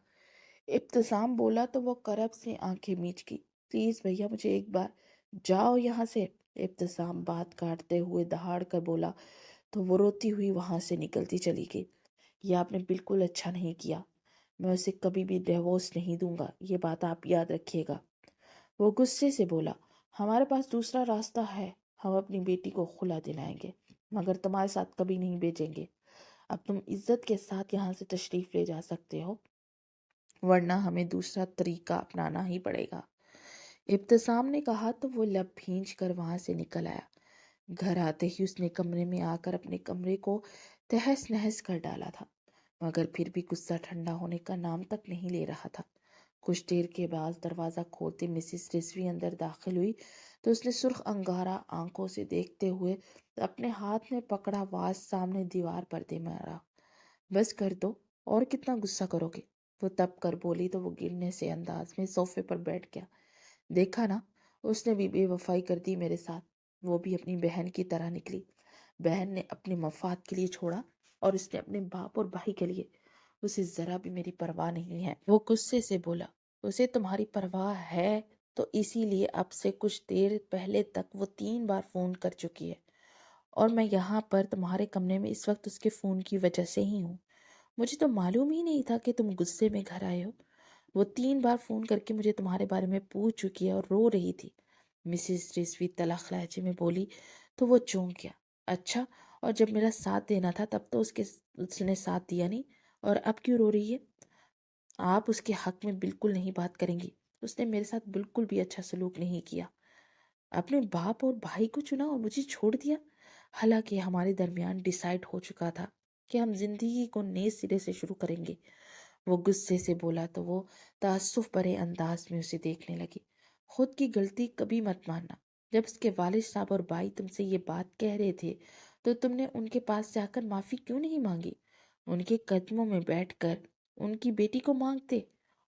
ابتسام بولا تو وہ کرب سے آنکھیں میچ کی، پلیز بھیا مجھے ایک بار، جاؤ یہاں سے۔ ابتسام بات کاٹتے ہوئے دہاڑ کر بولا تو وہ روتی ہوئی وہاں سے نکلتی چلی گئی۔ یہ آپ نے بالکل اچھا نہیں کیا، میں اسے کبھی بھی ڈیورس نہیں دوں گا، یہ بات آپ یاد رکھیے گا۔ وہ غصے سے بولا، ہمارے پاس دوسرا راستہ ہے، ہم اپنی بیٹی کو خلا دلائیں گے، مگر تمہارے ساتھ کبھی نہیں بھیجیں گے۔ اب تم عزت کے ساتھ یہاں سے تشریف لے جا سکتے ہو، ورنہ ہمیں دوسرا طریقہ اپنانا ہی پڑے گا۔ ابتسام نے کہا تو وہ لب بھینچ کر وہاں سے نکل آیا۔ گھر آتے ہی اس نے کمرے میں آ کر اپنے کمرے کو تہس نہس کر ڈالا تھا، مگر پھر بھی غصہ ٹھنڈا ہونے کا نام تک نہیں لے رہا تھا۔ کچھ دیر کے بعد دروازہ کھولتے مسز رضوی اندر داخل ہوئی تو اس نے سرخ انگارہ آنکھوں سے دیکھتے ہوئے اپنے ہاتھ میں پکڑا واز سامنے دیوار پر دے مارا۔ بس کر دو، اور کتنا غصہ کرو گے؟ وہ تب کر بولی تو وہ گرنے سے انداز میں صوفے پر بیٹھ گیا۔ دیکھا نا، اس نے بھی بے وفائی کر دی میرے ساتھ، وہ بھی اپنی بہن کی طرح نکلی۔ بہن نے اپنے مفاد کے لیے چھوڑا اور اس نے اپنے باپ اور بھائی کے لیے، اسے ذرا بھی میری پرواہ نہیں ہے۔ وہ غصے سے بولا، اسے تمہاری پرواہ ہے تو اسی لیے اب سے کچھ دیر پہلے تک وہ 3 بار فون کر چکی ہے، اور میں یہاں پر تمہارے کمرے میں اس وقت اس کے فون کی وجہ سے ہی ہوں۔ مجھے تو معلوم ہی نہیں تھا کہ تم غصے میں گھر آئے ہو۔ وہ 3 بار فون کر کے مجھے تمہارے بارے میں پوچھ چکی ہے اور رو رہی تھی۔ مسز رضوی تلخ لہجے میں بولی تو وہ چونک گیا۔ اچھا، اور جب میرا ساتھ دینا تھا تب تو اس نے ساتھ دیا نہیں، اور اب کیوں رو رہی ہے؟ آپ اس کے حق میں بالکل نہیں بات کریں گی۔ اس نے میرے ساتھ بالکل بھی اچھا سلوک نہیں کیا، اپنے باپ اور بھائی کو چنا اور مجھے چھوڑ دیا، حالانکہ ہمارے درمیان ڈیسائیڈ ہو چکا تھا کہ ہم زندگی کو نئے سرے سے شروع کریں گے۔ وہ غصے سے بولا تو وہ تعصف بھرے انداز میں اسے دیکھنے لگی۔ خود کی غلطی کبھی مت ماننا۔ جب اس کے والد صاحب اور بھائی تم سے یہ بات کہہ رہے تھے تو تم نے ان کے پاس جا کر معافی کیوں نہیں مانگی؟ ان کے قدموں میں بیٹھ کر ان کی بیٹی کو مانگتے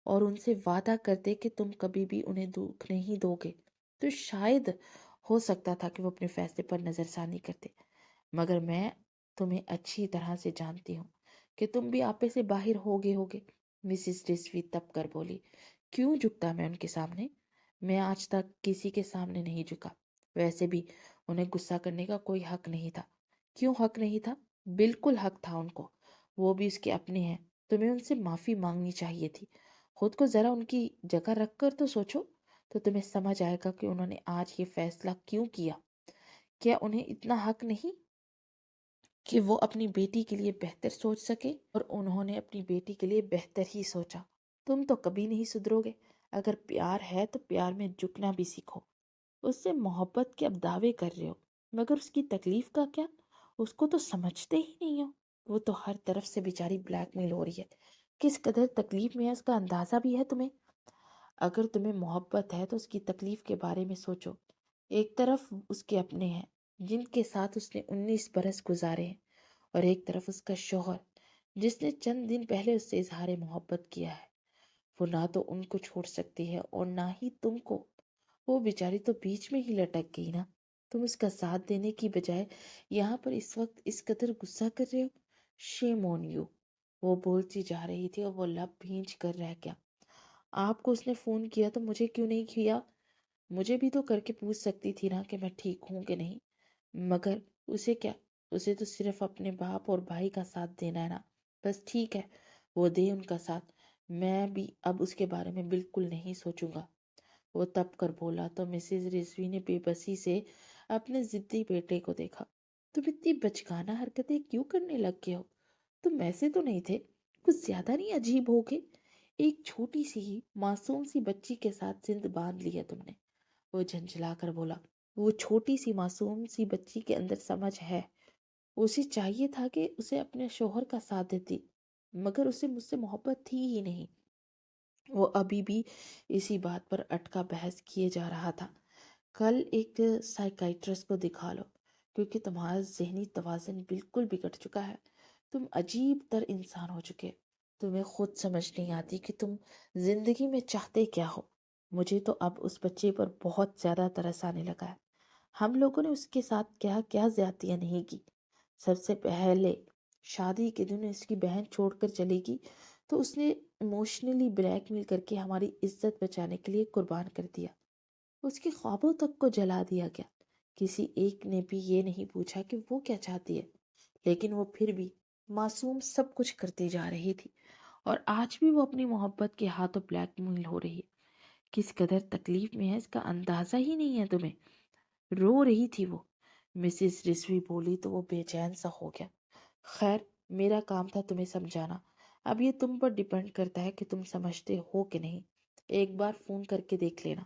اور ان سے وعدہ کرتے کہ تم کبھی بھی انہیں دکھ نہیں دو گے، تو شاید ہو سکتا تھا کہ وہ اپنے فیصلے پر نظر ثانی کرتے۔ مگر میں تمہیں اچھی طرح سے جانتی ہوں کہ تم بھی آپے سے باہر ہوگے۔ مسز رضوی تپ کر بولی، کیوں جھکتا میں ان کے سامنے؟ میں آج تک کسی کے سامنے نہیں جھکا۔ ویسے بھی انہیں غصہ کرنے کا کوئی حق نہیں تھا۔ کیوں حق نہیں تھا؟ بالکل حق تھا ان کو، وہ بھی اس کے اپنے ہیں۔ تمہیں ان سے معافی مانگنی چاہیے تھی۔ خود کو ذرا ان کی جگہ رکھ کر تو سوچو، تو تمہیں سمجھ آئے گا کہ انہوں نے آج یہ فیصلہ کیوں کیا۔ کیا انہیں اتنا حق نہیں کہ وہ اپنی بیٹی کے لیے بہتر سوچ سکے؟ اور انہوں نے اپنی بیٹی کے لیے بہتر ہی سوچا۔ تم تو کبھی نہیں سدھرو گے۔ اگر پیار ہے تو پیار میں جھکنا بھی سیکھو۔ اس سے محبت کے اب دعوے کر رہے ہو، مگر اس کی تکلیف کا کیا؟ اس کو تو سمجھتے ہی نہیں ہو۔ وہ تو ہر طرف سے بیچاری بلیک میل ہو رہی ہے، کس قدر تکلیف میں ہے اس کا اندازہ بھی ہے تمہیں؟ اگر تمہیں محبت ہے تو اس کی تکلیف کے بارے میں سوچو۔ ایک طرف اس کے اپنے ہیں جن کے ساتھ اس نے 19 برس گزارے ہیں، اور ایک طرف اس کا شوہر جس نے چند دن پہلے اس سے اظہار محبت کیا ہے۔ وہ نہ تو ان کو چھوڑ سکتی ہے اور نہ ہی تم کو۔ وہ بیچاری تو بیچ میں ہی لٹک گئی نا۔ تم اس کا ساتھ دینے کی بجائے یہاں پر اس وقت اس قدر غصہ کر رہے ہو۔ شیم آن یو۔ وہ بولتی جا رہی تھی اور وہ لب بھینچ کر رہ گیا۔ آپ کو اس نے فون کیا تو مجھے کیوں نہیں کیا؟ مجھے بھی تو کر کے پوچھ سکتی تھی نا کہ میں ٹھیک ہوں کہ نہیں۔ مگر اسے کیا؟ اسے تو صرف اپنے باپ اور بھائی کا ساتھ دینا ہے نا۔ بس ٹھیک ہے، وہ دے ان کا ساتھ۔ میں بھی اب اس کے بارے میں بالکل نہیں سوچوں گا۔ وہ تپ کر بولا تو مسز رضوی نے بے بسی سے اپنے ضدی بیٹے کو دیکھا۔ تم اتنی بچگانہ حرکتیں کیوں کرنے لگ گئے ہو؟ تم ایسے تو نہیں تھے، کچھ زیادہ نہیں عجیب ہو گئے؟ ایک چھوٹی سی ہی معصوم سی بچی کے ساتھ زند باندھ لیا تم نے۔ وہ جھنجھلا کر بولا، وہ چھوٹی سی معصوم سی بچی کے اندر سمجھ ہے۔ اسے چاہیے تھا کہ اسے اپنے شوہر کا ساتھ دیتی، مگر اسے مجھ سے محبت تھی ہی نہیں۔ وہ ابھی بھی اسی بات پر اٹکا بحث کیے جا رہا تھا۔ کل ایک سائیکائٹرسٹ کو دکھا لو، کیونکہ تمہارا ذہنی توازن بالکل بگڑ چکا ہے۔ تم عجیب تر انسان ہو چکے۔ تمہیں خود سمجھ نہیں آتی کہ تم زندگی میں چاہتے کیا ہو۔ مجھے تو اب اس بچے پر بہت زیادہ ترس آنے لگا ہے۔ ہم لوگوں نے اس کے ساتھ کیا کیا زیادتیاں نہیں کی۔ سب سے پہلے شادی کے دن اس کی بہن چھوڑ کر چلے گی تو اس نے ایموشنلی بلیک میل کر کے ہماری عزت بچانے کے لیے قربان کر دیا۔ اس کے خوابوں تک کو جلا دیا گیا۔ کسی ایک نے بھی یہ نہیں پوچھا کہ وہ کیا چاہتی ہے، لیکن وہ پھر بھی معصوم سب کچھ کرتی جا رہی تھی، اور آج بھی وہ اپنی محبت کے ہاتھوں بلیک میل ہو رہی ہے۔ کس قدر تکلیف میں ہے اس کا اندازہ ہی نہیں ہے تمہیں۔ رو رہی تھی وہ۔ مسز رضوی بولی تو وہ بے چین سا ہو گیا۔ خیر، میرا کام تھا تمہیں سمجھانا، اب یہ تم پر ڈیپینڈ کرتا ہے کہ تم سمجھتے ہو کہ نہیں۔ ایک بار فون کر کے دیکھ لینا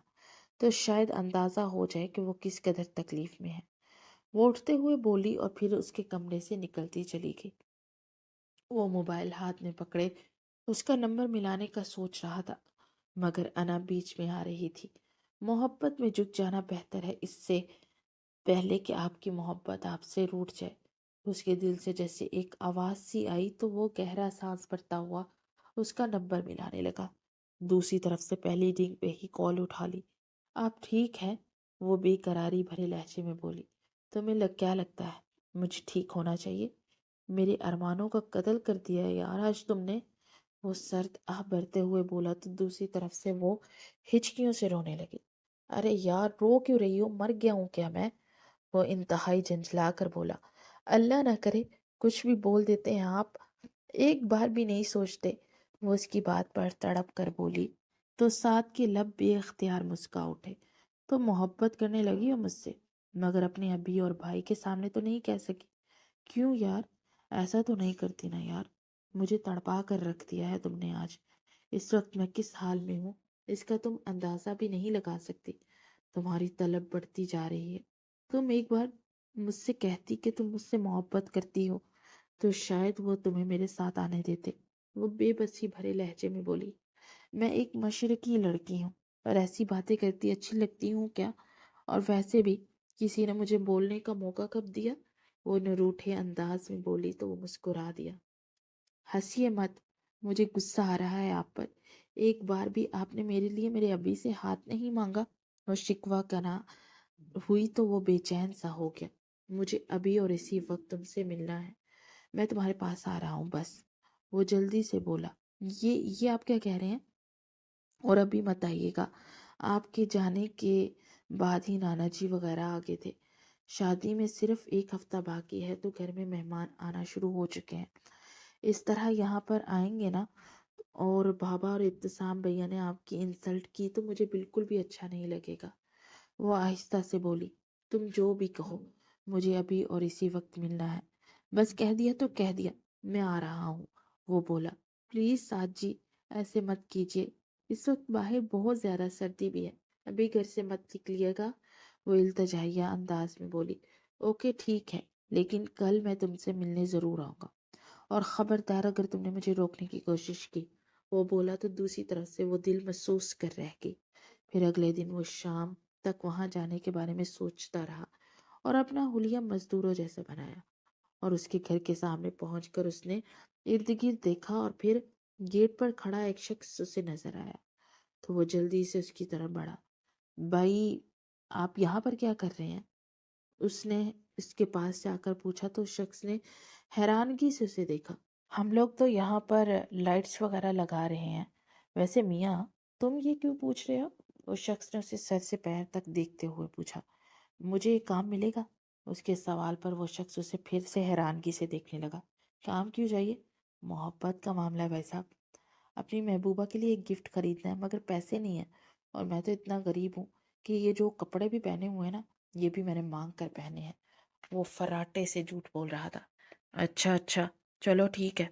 تو شاید اندازہ ہو جائے کہ وہ کس قدر تکلیف میں ہے۔ وہ اٹھتے ہوئے بولی اور پھر اس کے کمرے سے نکلتی چلی گئی۔ وہ موبائل ہاتھ میں پکڑے اس کا نمبر ملانے کا سوچ رہا تھا، مگر انا بیچ میں آ رہی تھی۔ محبت میں جھک جانا بہتر ہے اس سے پہلے کہ آپ کی محبت آپ سے روٹ جائے۔ اس کے دل سے جیسے ایک آواز سی آئی تو وہ گہرا سانس بھرتا ہوا اس کا نمبر ملانے لگا۔ دوسری طرف سے پہلی رنگ پہ ہی کال اٹھا لی۔ آپ ٹھیک ہیں؟ وہ بے قراری بھرے لہجے میں بولی۔ تمہیں کیا لگتا ہے مجھے ٹھیک ہونا چاہیے. میرے ارمانوں کا قتل کر دیا ہے یار آج تم نے. وہ سرد آہ بھرتے ہوئے بولا تو دوسری طرف سے وہ ہچکیوں سے رونے لگی. ارے یار رو کیوں رہی ہو؟ مر گیا ہوں کیا میں؟ وہ انتہائی جھنجھلا کر بولا. اللہ نہ کرے کچھ بھی بول دیتے ہیں آپ، ایک بار بھی نہیں سوچتے. وہ اس کی بات پر تڑپ کر بولی تو ساتھ کے لب بے اختیار مسکا اٹھے. تو محبت کرنے لگی ہو مجھ سے، مگر اپنے ابی اور بھائی کے سامنے تو نہیں کہہ سکی. کیوں یار؟ ایسا تو نہیں کرتی نا یار. مجھے تڑپا کر رکھ دیا ہے تم نے آج. اس وقت میں کس حال میں ہوں اس کا تم اندازہ بھی نہیں لگا سکتی. تمہاری طلب بڑھتی جا رہی ہے. تم ایک بار مجھ سے کہتی کہ تم مجھ سے محبت کرتی ہو تو شاید وہ تمہیں میرے ساتھ آنے دیتے. وہ بے بسی بھرے لہجے میں بولی. میں ایک مشرقی لڑکی ہوں اور ایسی باتیں کرتی اچھی لگتی ہوں کیا؟ اور ویسے بھی کسی نے مجھے بولنے کا موقع کب دیا؟ وہ نروٹھے انداز میں بولی تو وہ مسکرا دیا. ہنسیے مت، مجھے غصہ آ رہا ہے آپ پر. ایک بار بھی آپ نے میرے لیے میرے ابی سے ہاتھ نہیں مانگا. وہ شکوہ کرنا ہوئی تو وہ بے چین سا ہو گیا. مجھے ابھی اور اسی وقت تم سے ملنا ہے. میں تمہارے پاس آ رہا ہوں بس. وہ جلدی سے بولا. یہ آپ کیا کہہ رہے ہیں؟ اور ابھی مت آئیے گا. آپ کے جانے کے بعد ہی نانا جی وغیرہ آگے تھے. شادی میں صرف ایک ہفتہ باقی ہے تو گھر میں مہمان آنا شروع ہو چکے ہیں. اس طرح یہاں پر آئیں گے نا اور بابا اور ابتسام بھیا نے آپ کی انسلٹ کی تو مجھے بالکل بھی اچھا نہیں لگے گا. وہ آہستہ سے بولی. تم جو بھی کہو، مجھے ابھی اور اسی وقت ملنا ہے. بس کہہ دیا تو کہہ دیا، میں آ رہا ہوں. وہ بولا. پلیز ساتھ جی ایسے مت کیجیے، اس وقت باہر بہت زیادہ سردی بھی ہے، ابھی گھر سے مت نکلیے گا. وہ التجائیہ انداز میں بولی. اوکے ٹھیک ہے، لیکن کل میں تم سے ملنے ضرور آؤں گا، اور خبردار اگر تم نے مجھے روکنے کی کوشش کی. وہ بولا تو دوسری طرف سے وہ دل محسوس کر رہ گئی. پھر اگلے دن وہ شام تک وہاں جانے کے بارے میں سوچتا رہا اور اپنا حلیہ مزدوروں جیسا بنایا. اور اس کے گھر کے سامنے پہنچ کر اس نے ارد گرد دیکھا اور پھر گیٹ پر کھڑا ایک شخص اسے نظر آیا تو وہ جلدی سے اس کی طرف بڑھا. بھائی آپ یہاں پر کیا کر رہے ہیں؟ اس نے اس کے پاس جا کر پوچھا تو شخص نے حیرانگی سے اسے دیکھا. ہم لوگ تو یہاں پر لائٹس وغیرہ لگا رہے ہیں. ویسے میاں تم یہ کیوں پوچھ رہے ہو؟ اس شخص نے اسے سر سے پیر تک دیکھتے ہوئے پوچھا. مجھے ایک کام ملے گا؟ اس کے سوال پر وہ شخص اسے پھر سے حیرانگی سے دیکھنے لگا. کام کیوں چاہیے؟ محبت کا معاملہ ہے بھائی صاحب. اپنی محبوبہ کے لیے ایک گفٹ خریدنا ہے مگر پیسے نہیں ہیں، اور میں تو اتنا غریب ہوں کہ یہ جو کپڑے بھی پہنے ہوئے ہیں نا یہ بھی میں نے مانگ کر پہنے ہیں. وہ فراٹے سے جھوٹ بول رہا تھا. اچھا اچھا چلو ٹھیک ہے،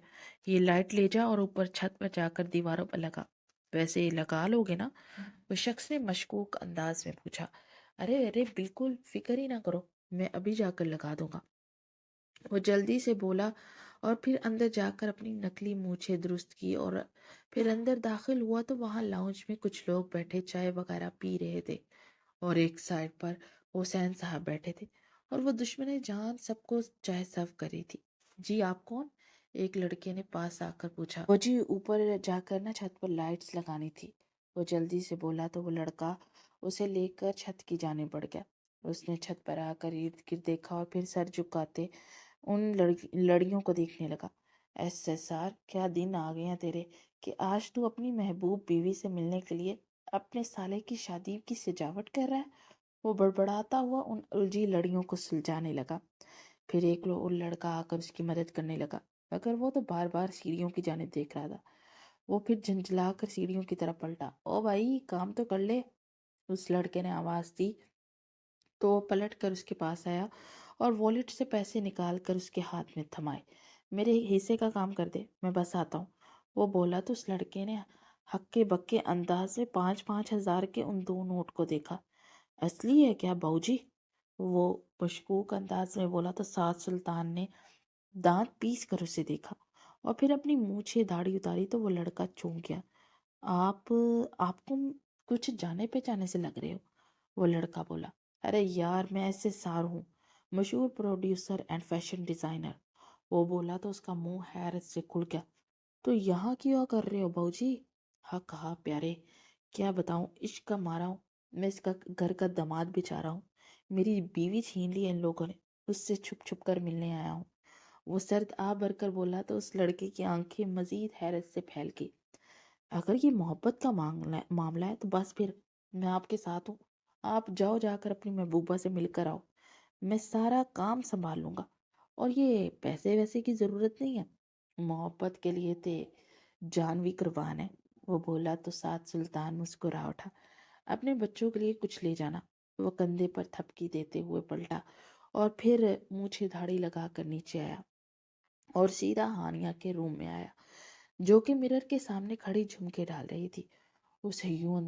یہ لائٹ لے جا اور اوپر چھت پر جا کر دیواروں پر لگا. ویسے یہ لگا لو گے نا؟ وہ شخص نے مشکوک انداز میں پوچھا. ارے ارے بالکل فکر ہی نہ کرو، میں ابھی جا کر لگا دوں گا. وہ جلدی سے بولا اور پھر اندر جا کر اپنی نکلی مونچھیں درست کی اور پھر اندر داخل ہوا تو وہاں لاؤنج میں کچھ لوگ بیٹھے چائے وغیرہ پی رہے تھے اور ایک سائڈ پر حسین صاحب بیٹھے تھے اور وہ دشمن جان سب کو چائے سرو کر رہی تھی. جی آپ کون؟ ایک لڑکے نے پاس آ کر پوچھا. وہ جی اوپر جا کر نا چھت پر لائٹس لگانی تھی. وہ جلدی سے بولا تو وہ لڑکا اسے لے کر چھت کی جانب بڑھ گیا. اس نے چھت پر آ کر ارد گرد دیکھا اور پھر سر جھکاتے ان لڑیوں کو دیکھنے لگا. ایس ایس آر کیا دن آ گئے ہیں تیرے کہ آج تو اپنی محبوب بیوی سے ملنے کے لیے اپنے سالے کی شادی کی سجاوٹ کر رہا ہے. وہ بڑبڑاتا ہوا ان الجھی لڑیوں کو سلجھانے لگا. پھر ایک لڑکا آ کر اس کی مدد کرنے لگا مگر وہ تو بار بار سیڑھیوں کی جانب دیکھ رہا تھا. وہ پھر جھنجھلا کر سیڑھیوں کی طرف پلٹا. او بھائی کام تو کر لے، اس لڑکے نے آواز دی تو وہ پلٹ کر اس کے پاس آیا اور والیٹ سے پیسے نکال کر اس کے ہاتھ میں تھمائے. میرے حصے کا کام کر دے، میں بس آتا ہوں. وہ بولا تو اس لڑکے نے ہکے بکے انداز میں 5,000 کے ان 2 نوٹ کو دیکھا. اصلی ہے کیا باؤ جی؟ وہ مشکوک انداز میں بولا تو سعد سلطان نے دانت پیس کر اسے دیکھا اور پھر اپنی مونچھیں داڑھی اتاری تو وہ لڑکا چونک گیا. آپ کو کچھ جانے پہچانے سے لگ رہے ہو، وہ لڑکا بولا. ارے یار میں ایسے سار ہوں، مشہور پروڈیوسر اینڈ فیشن ڈیزائنر. وہ بولا تو اس کا منہ حیرت سے کھل گیا. تو یہاں کیا کر رہے ہو باؤ جی؟ ہاں کہا پیارے، کیا بتاؤں، عشق کا مارا ہوں میں، اس کا گھر کا داماد بھی چاہ رہا ہوں. میری بیوی چھین لی ہے ان لوگوں نے. اس سے چھپ چھپ کر ملنے آیا ہوں۔ وہ سرد آ بھر کر بولا تو اس لڑکے کی آنکھیں مزید حیرت سے پھیل گئی۔ اگر یہ محبت کا معاملہ ہے تو بس پھر میں آپ کے ساتھ ہوں۔ آپ جاؤ، جا کر اپنی محبوبہ سے مل کر آؤ، میں سارا کام سنبھال لوں گا، اور یہ پیسے ویسے کی ضرورت نہیں ہے، محبت کے لیے تے جان بھی قربان ہے۔ وہ بولا تو سعد سلطان مسکرا اٹھا۔ اپنے بچوں کے لیے کچھ لے جانا۔ وہ کندھے پر تھپکی دیتے ہوئے پلٹا اور پھر مونچھے دھاڑی لگا کر نیچے آیا اور سیدھا ہانیہ کے روم میں آیا، جو کہ مرر کے سامنے کھڑی جھمکے ڈال رہی تھی۔ اسے یوں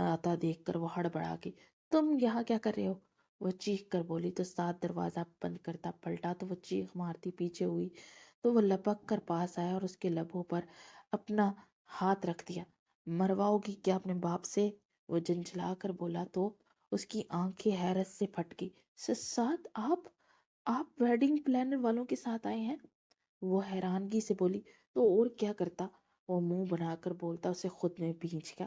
آتا دیکھ کر وہ ہڑبڑا گئی۔ تم یہاں کیا کر رہے ہو؟ وہ چیخ کر بولی تو ساتھ دروازہ بند کرتا پلٹا تو وہ چیخ مارتی پیچھے ہوئی تو وہ لپک کر پاس آیا اور اس کے لبوں پر اپنا ہاتھ رکھ دیا۔ مرواؤ گی کیا اپنے باپ سے؟ وہ جھنجھلا کر بولا تو اس کی آنکھیں حیرت سے پھٹ گئی۔ ساتھ آپ ویڈنگ پلانر والوں کے ساتھ آئے ہیں؟ وہ حیرانگی سے بولی۔ تو اور کیا کرتا؟ وہ منہ بنا کر بولتا، اسے خود میں بھینچ گیا۔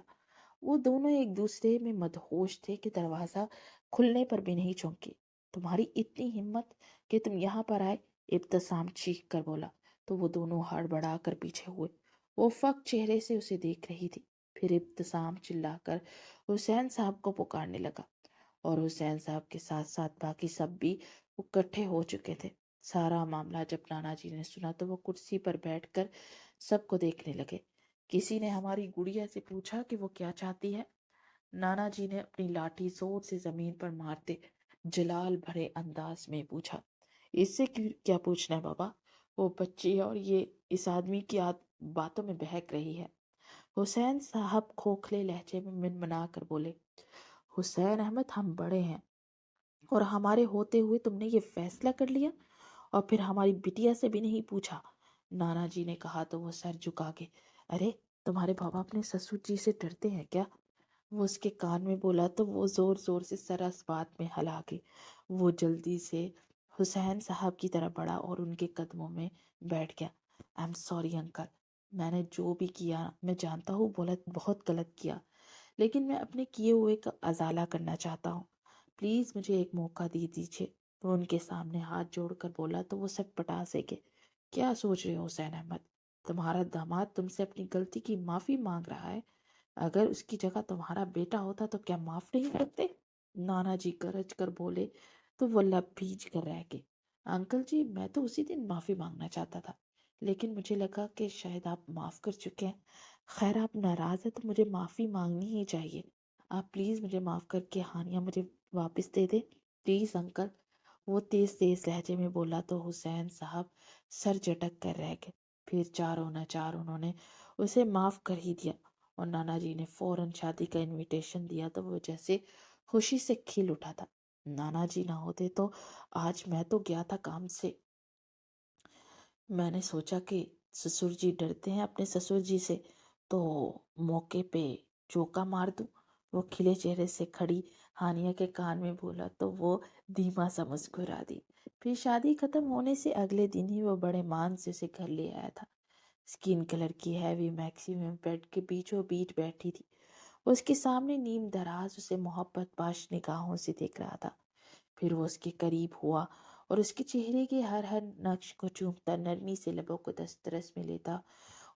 وہ دونوں ایک دوسرے میں مدہوش تھے کہ دروازہ کھلنے پر بھی نہیں چونکے۔ تمہاری اتنی ہمت کہ تم یہاں پر آئے؟ ابتسام چیخ کر بولا تو وہ دونوں ہڑبڑا کر پیچھے ہوئے۔ وہ فق چہرے سے اسے دیکھ رہی تھی۔ پھر ابتسام چلا کر حسین صاحب کو پکارنے لگا، اور حسین صاحب کے ساتھ ساتھ باقی سب بھی اکٹھے ہو چکے تھے۔ سارا معاملہ جب نانا جی نے سنا تو وہ کرسی پر بیٹھ کر سب کو دیکھنے لگے۔ کسی نے ہماری گڑیا سے پوچھا کہ وہ کیا چاہتی ہے؟ نانا جی نے اپنی لاٹھی زور سے زمین پر مارتے جلال بھرے انداز میں پوچھا۔ اس سے کیا پوچھنا ہے بابا؟ وہ بچی ہے اور یہ اس آدمی کی باتوں میں بہک رہی ہے۔ حسین صاحب کھوکھلے لہجے میں منمنا کر بولے، حسین احمد، ہم بڑے ہیں اور ہمارے ہوتے ہوئے تم نے یہ فیصلہ کر لیا، اور پھر ہماری بٹیا سے بھی نہیں پوچھا؟ نانا جی نے کہا تو وہ سر جھکا کے، ارے تمہارے بابا اپنے سسر جی سے ڈرتے ہیں کیا؟ وہ اس کے کان میں بولا تو وہ زور زور سے سر اس بات میں ہلا کے وہ جلدی سے حسین صاحب کی طرح بڑھا اور ان کے قدموں میں بیٹھ گیا۔ آئی ایم سوری انکل، میں نے جو بھی کیا میں جانتا ہوں بہت غلط کیا، لیکن میں اپنے کیے ہوئے کا ازالہ کرنا چاہتا ہوں، پلیز مجھے ایک موقع دے دیجیے۔ وہ ان کے سامنے ہاتھ جوڑ کر بولا تو وہ سٹ پٹا سے کہ، کیا سوچ رہے ہو حسین احمد؟ تمہارا داماد تم سے اپنی غلطی کی معافی مانگ رہا ہے، اگر اس کی جگہ تمہارا بیٹا ہوتا تو کیا معاف نہیں کرتے؟ نانا جی گرج کر بولے تو وہ لب بھیج کر رہ گئے۔ انکل جی، میں تو اسی دن معافی مانگنا چاہتا تھا، لیکن مجھے لگا کہ شاید آپ معاف کر چکے ہیں۔ خیر، آپ ناراض ہیں تو مجھے معافی مانگنی ہی چاہیے۔ آپ پلیز مجھے معاف کر کے ہانیہ مجھے واپس دے دے، پلیز انکل۔ وہ تیز تیز لہجے میں بولا تو حسین صاحب سر جھٹک کر رہ گئے۔ پھر چاروں نہ چار انہوں نے اسے معاف کر ہی دیا، اور نانا جی نے فوراً شادی کا انویٹیشن دیا تو وہ جیسے خوشی سے کھل اٹھا تھا۔ نانا جی نہ ہوتے تو آج میں تو گیا تھا کام سے۔ میں نے سوچا کہ سسر جی ڈرتے ہیں اپنے سسر جی سے، تو موقع پہ چوکا مار دوں۔ وہ کھلے چہرے سے کھڑی ہانیہ کے کان میں بولا تو وہ دھیما سا مسکرا دی۔ پھر شادی ختم ہونے سے اگلے دن ہی وہ بڑے مان سے اسے گھر لے آیا تھا۔ اسکن کلر کی ہیوی میکسی میں بیڈ کے بیچوں بیچ بیٹھی تھی۔ اس کے سامنے نیم دراز اسے محبت باش نگاہوں سے دیکھ رہا تھا۔ پھر وہ اس کے قریب ہوا اور اس کے چہرے کے ہر نقش کو چومتا، نرمی سے لبوں کو دسترس میں لیتا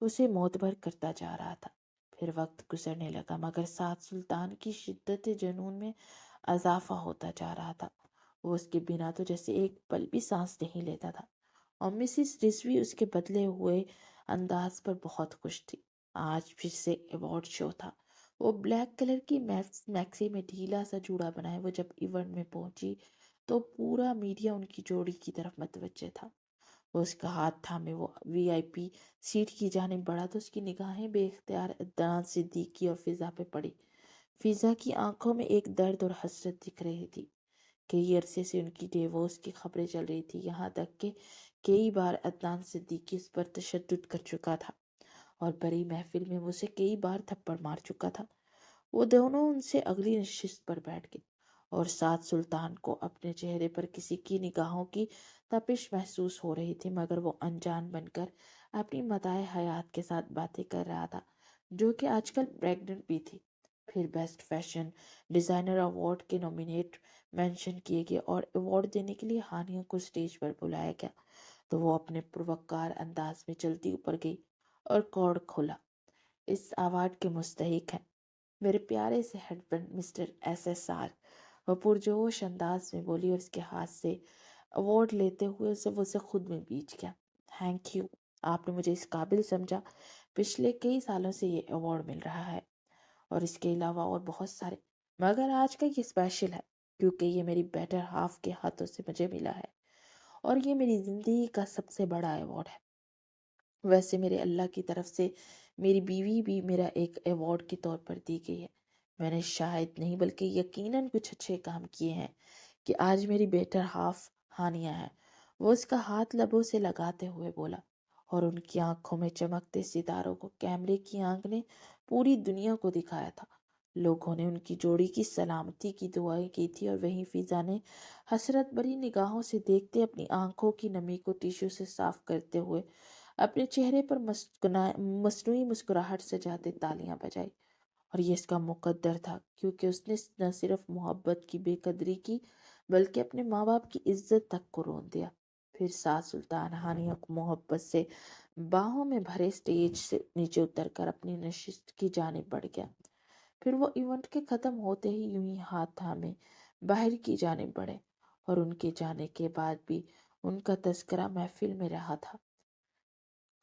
اسے معتبر کرتا جا رہا تھا۔ پھر وقت گزرنے لگا مگر سعد سلطان کی شدت جنون میں اضافہ ہوتا جا رہا تھا۔ وہ اس کے بنا تو جیسے ایک پل بھی سانس نہیں لیتا تھا، اور مسز رضوی اس کے بدلے ہوئے انداز پر بہت خوش تھی۔ آج پھر سے ایوارڈ شو تھا۔ وہ بلیک کلر کی میکسی میں ڈھیلا سا جوڑا بنائے وہ جب ایونٹ میں پہنچی تو پورا میڈیا ان کی جوڑی کی طرف متوجہ تھا۔ وہ اس کا ہاتھ تھامے وہ وی آئی پی سیٹ کی جانب بڑھا تو اس کی نگاہیں بے اختیار عدنان صدیقی اور فضا پہ پڑی۔ فضا کی آنکھوں میں ایک درد اور حسرت دکھ رہی تھی۔ کئی عرصے سے ان کی ڈیورس کی خبریں چل رہی تھی، یہاں تک کہ کئی بار عدنان صدیقی اس پر تشدد کر چکا تھا اور بڑی محفل میں وہ اسے کئی بار تھپڑ مار چکا تھا۔ وہ دونوں ان سے اگلی نشست پر بیٹھ گئے اور سعد سلطان کو اپنے چہرے پر کسی کی نگاہوں کی تپش محسوس ہو رہی تھی، مگر وہ انجان بن کر اپنی متاع حیات کے ساتھ باتیں کر رہا تھا، جو کہ آج کل پریگننٹ بھی تھی۔ پھر بیسٹ فیشن ڈیزائنر ایوارڈ کے نومینیٹ مینشن کیے گئے اور ایوارڈ دینے کے لیے ہانیہ کو اسٹیج پر بلایا گیا تو وہ اپنے پروکار انداز میں جلدی اوپر گئی اور کارڈ کھولا۔ اس ایوارڈ کے مستحق ہیں میرے پیارے سے ہسبینڈ مسٹر SSR۔ وہ پرجوش انداز میں بولی اور اس کے ہاتھ سے ایوارڈ لیتے ہوئے اسے خود میں بیچ گیا۔ تھینک یو، آپ نے مجھے اس قابل سمجھا۔ پچھلے کئی سالوں سے یہ ایوارڈ مل رہا ہے اور اس کے علاوہ اور بہت سارے، مگر آج کا یہ اسپیشل ہے کیونکہ یہ میری بیٹر ہاف کے ہاتھوں سے مجھے ملا ہے اور یہ میری زندگی کا سب سے بڑا ایوارڈ ہے۔ ویسے میرے اللہ کی طرف سے میری بیوی بھی میرا ایک ایوارڈ کے طور پر دی گئی ہے۔ میں نے شاید نہیں بلکہ یقیناً کچھ اچھے کام کیے ہیں کہ آج میری بیٹر ہاف ہانیہ ہے۔ وہ اس کا ہاتھ لبوں سے لگاتے ہوئے بولا اور ان کی آنکھوں میں چمکتے ستاروں کو کیمرے کی آنکھ نے پوری دنیا کو دکھایا تھا۔ لوگوں نے ان کی جوڑی کی سلامتی کی دعائیں کی تھی اور وہیں فضا نے حسرت بھری نگاہوں سے دیکھتے اپنی آنکھوں کی نمی کو ٹیشو سے صاف کرتے ہوئے اپنے چہرے پر مصنوعی مسکراہٹ سجاتے تالیاں بجائی۔ اور یہ اس کا مقدر تھا کیونکہ اس نے نہ صرف محبت کی بے قدری کی بلکہ اپنے ماں باپ کی عزت تک کو رون دیا۔ پھر ساس سلطان ہانیہ کو محبت سے باہوں میں بھرے سٹیج سے نیچے اتر کر اپنی نشست کی جانب بڑھ گیا۔ پھر وہ ایونٹ کے ختم ہوتے ہی یوں ہی ہاتھ تھامے باہر کی جانب بڑھے اور ان کے جانے کے بعد بھی ان کا تذکرہ محفل میں رہا تھا۔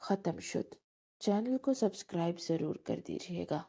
ختم شد۔ چینل کو سبسکرائب ضرور کر دیجیے گا۔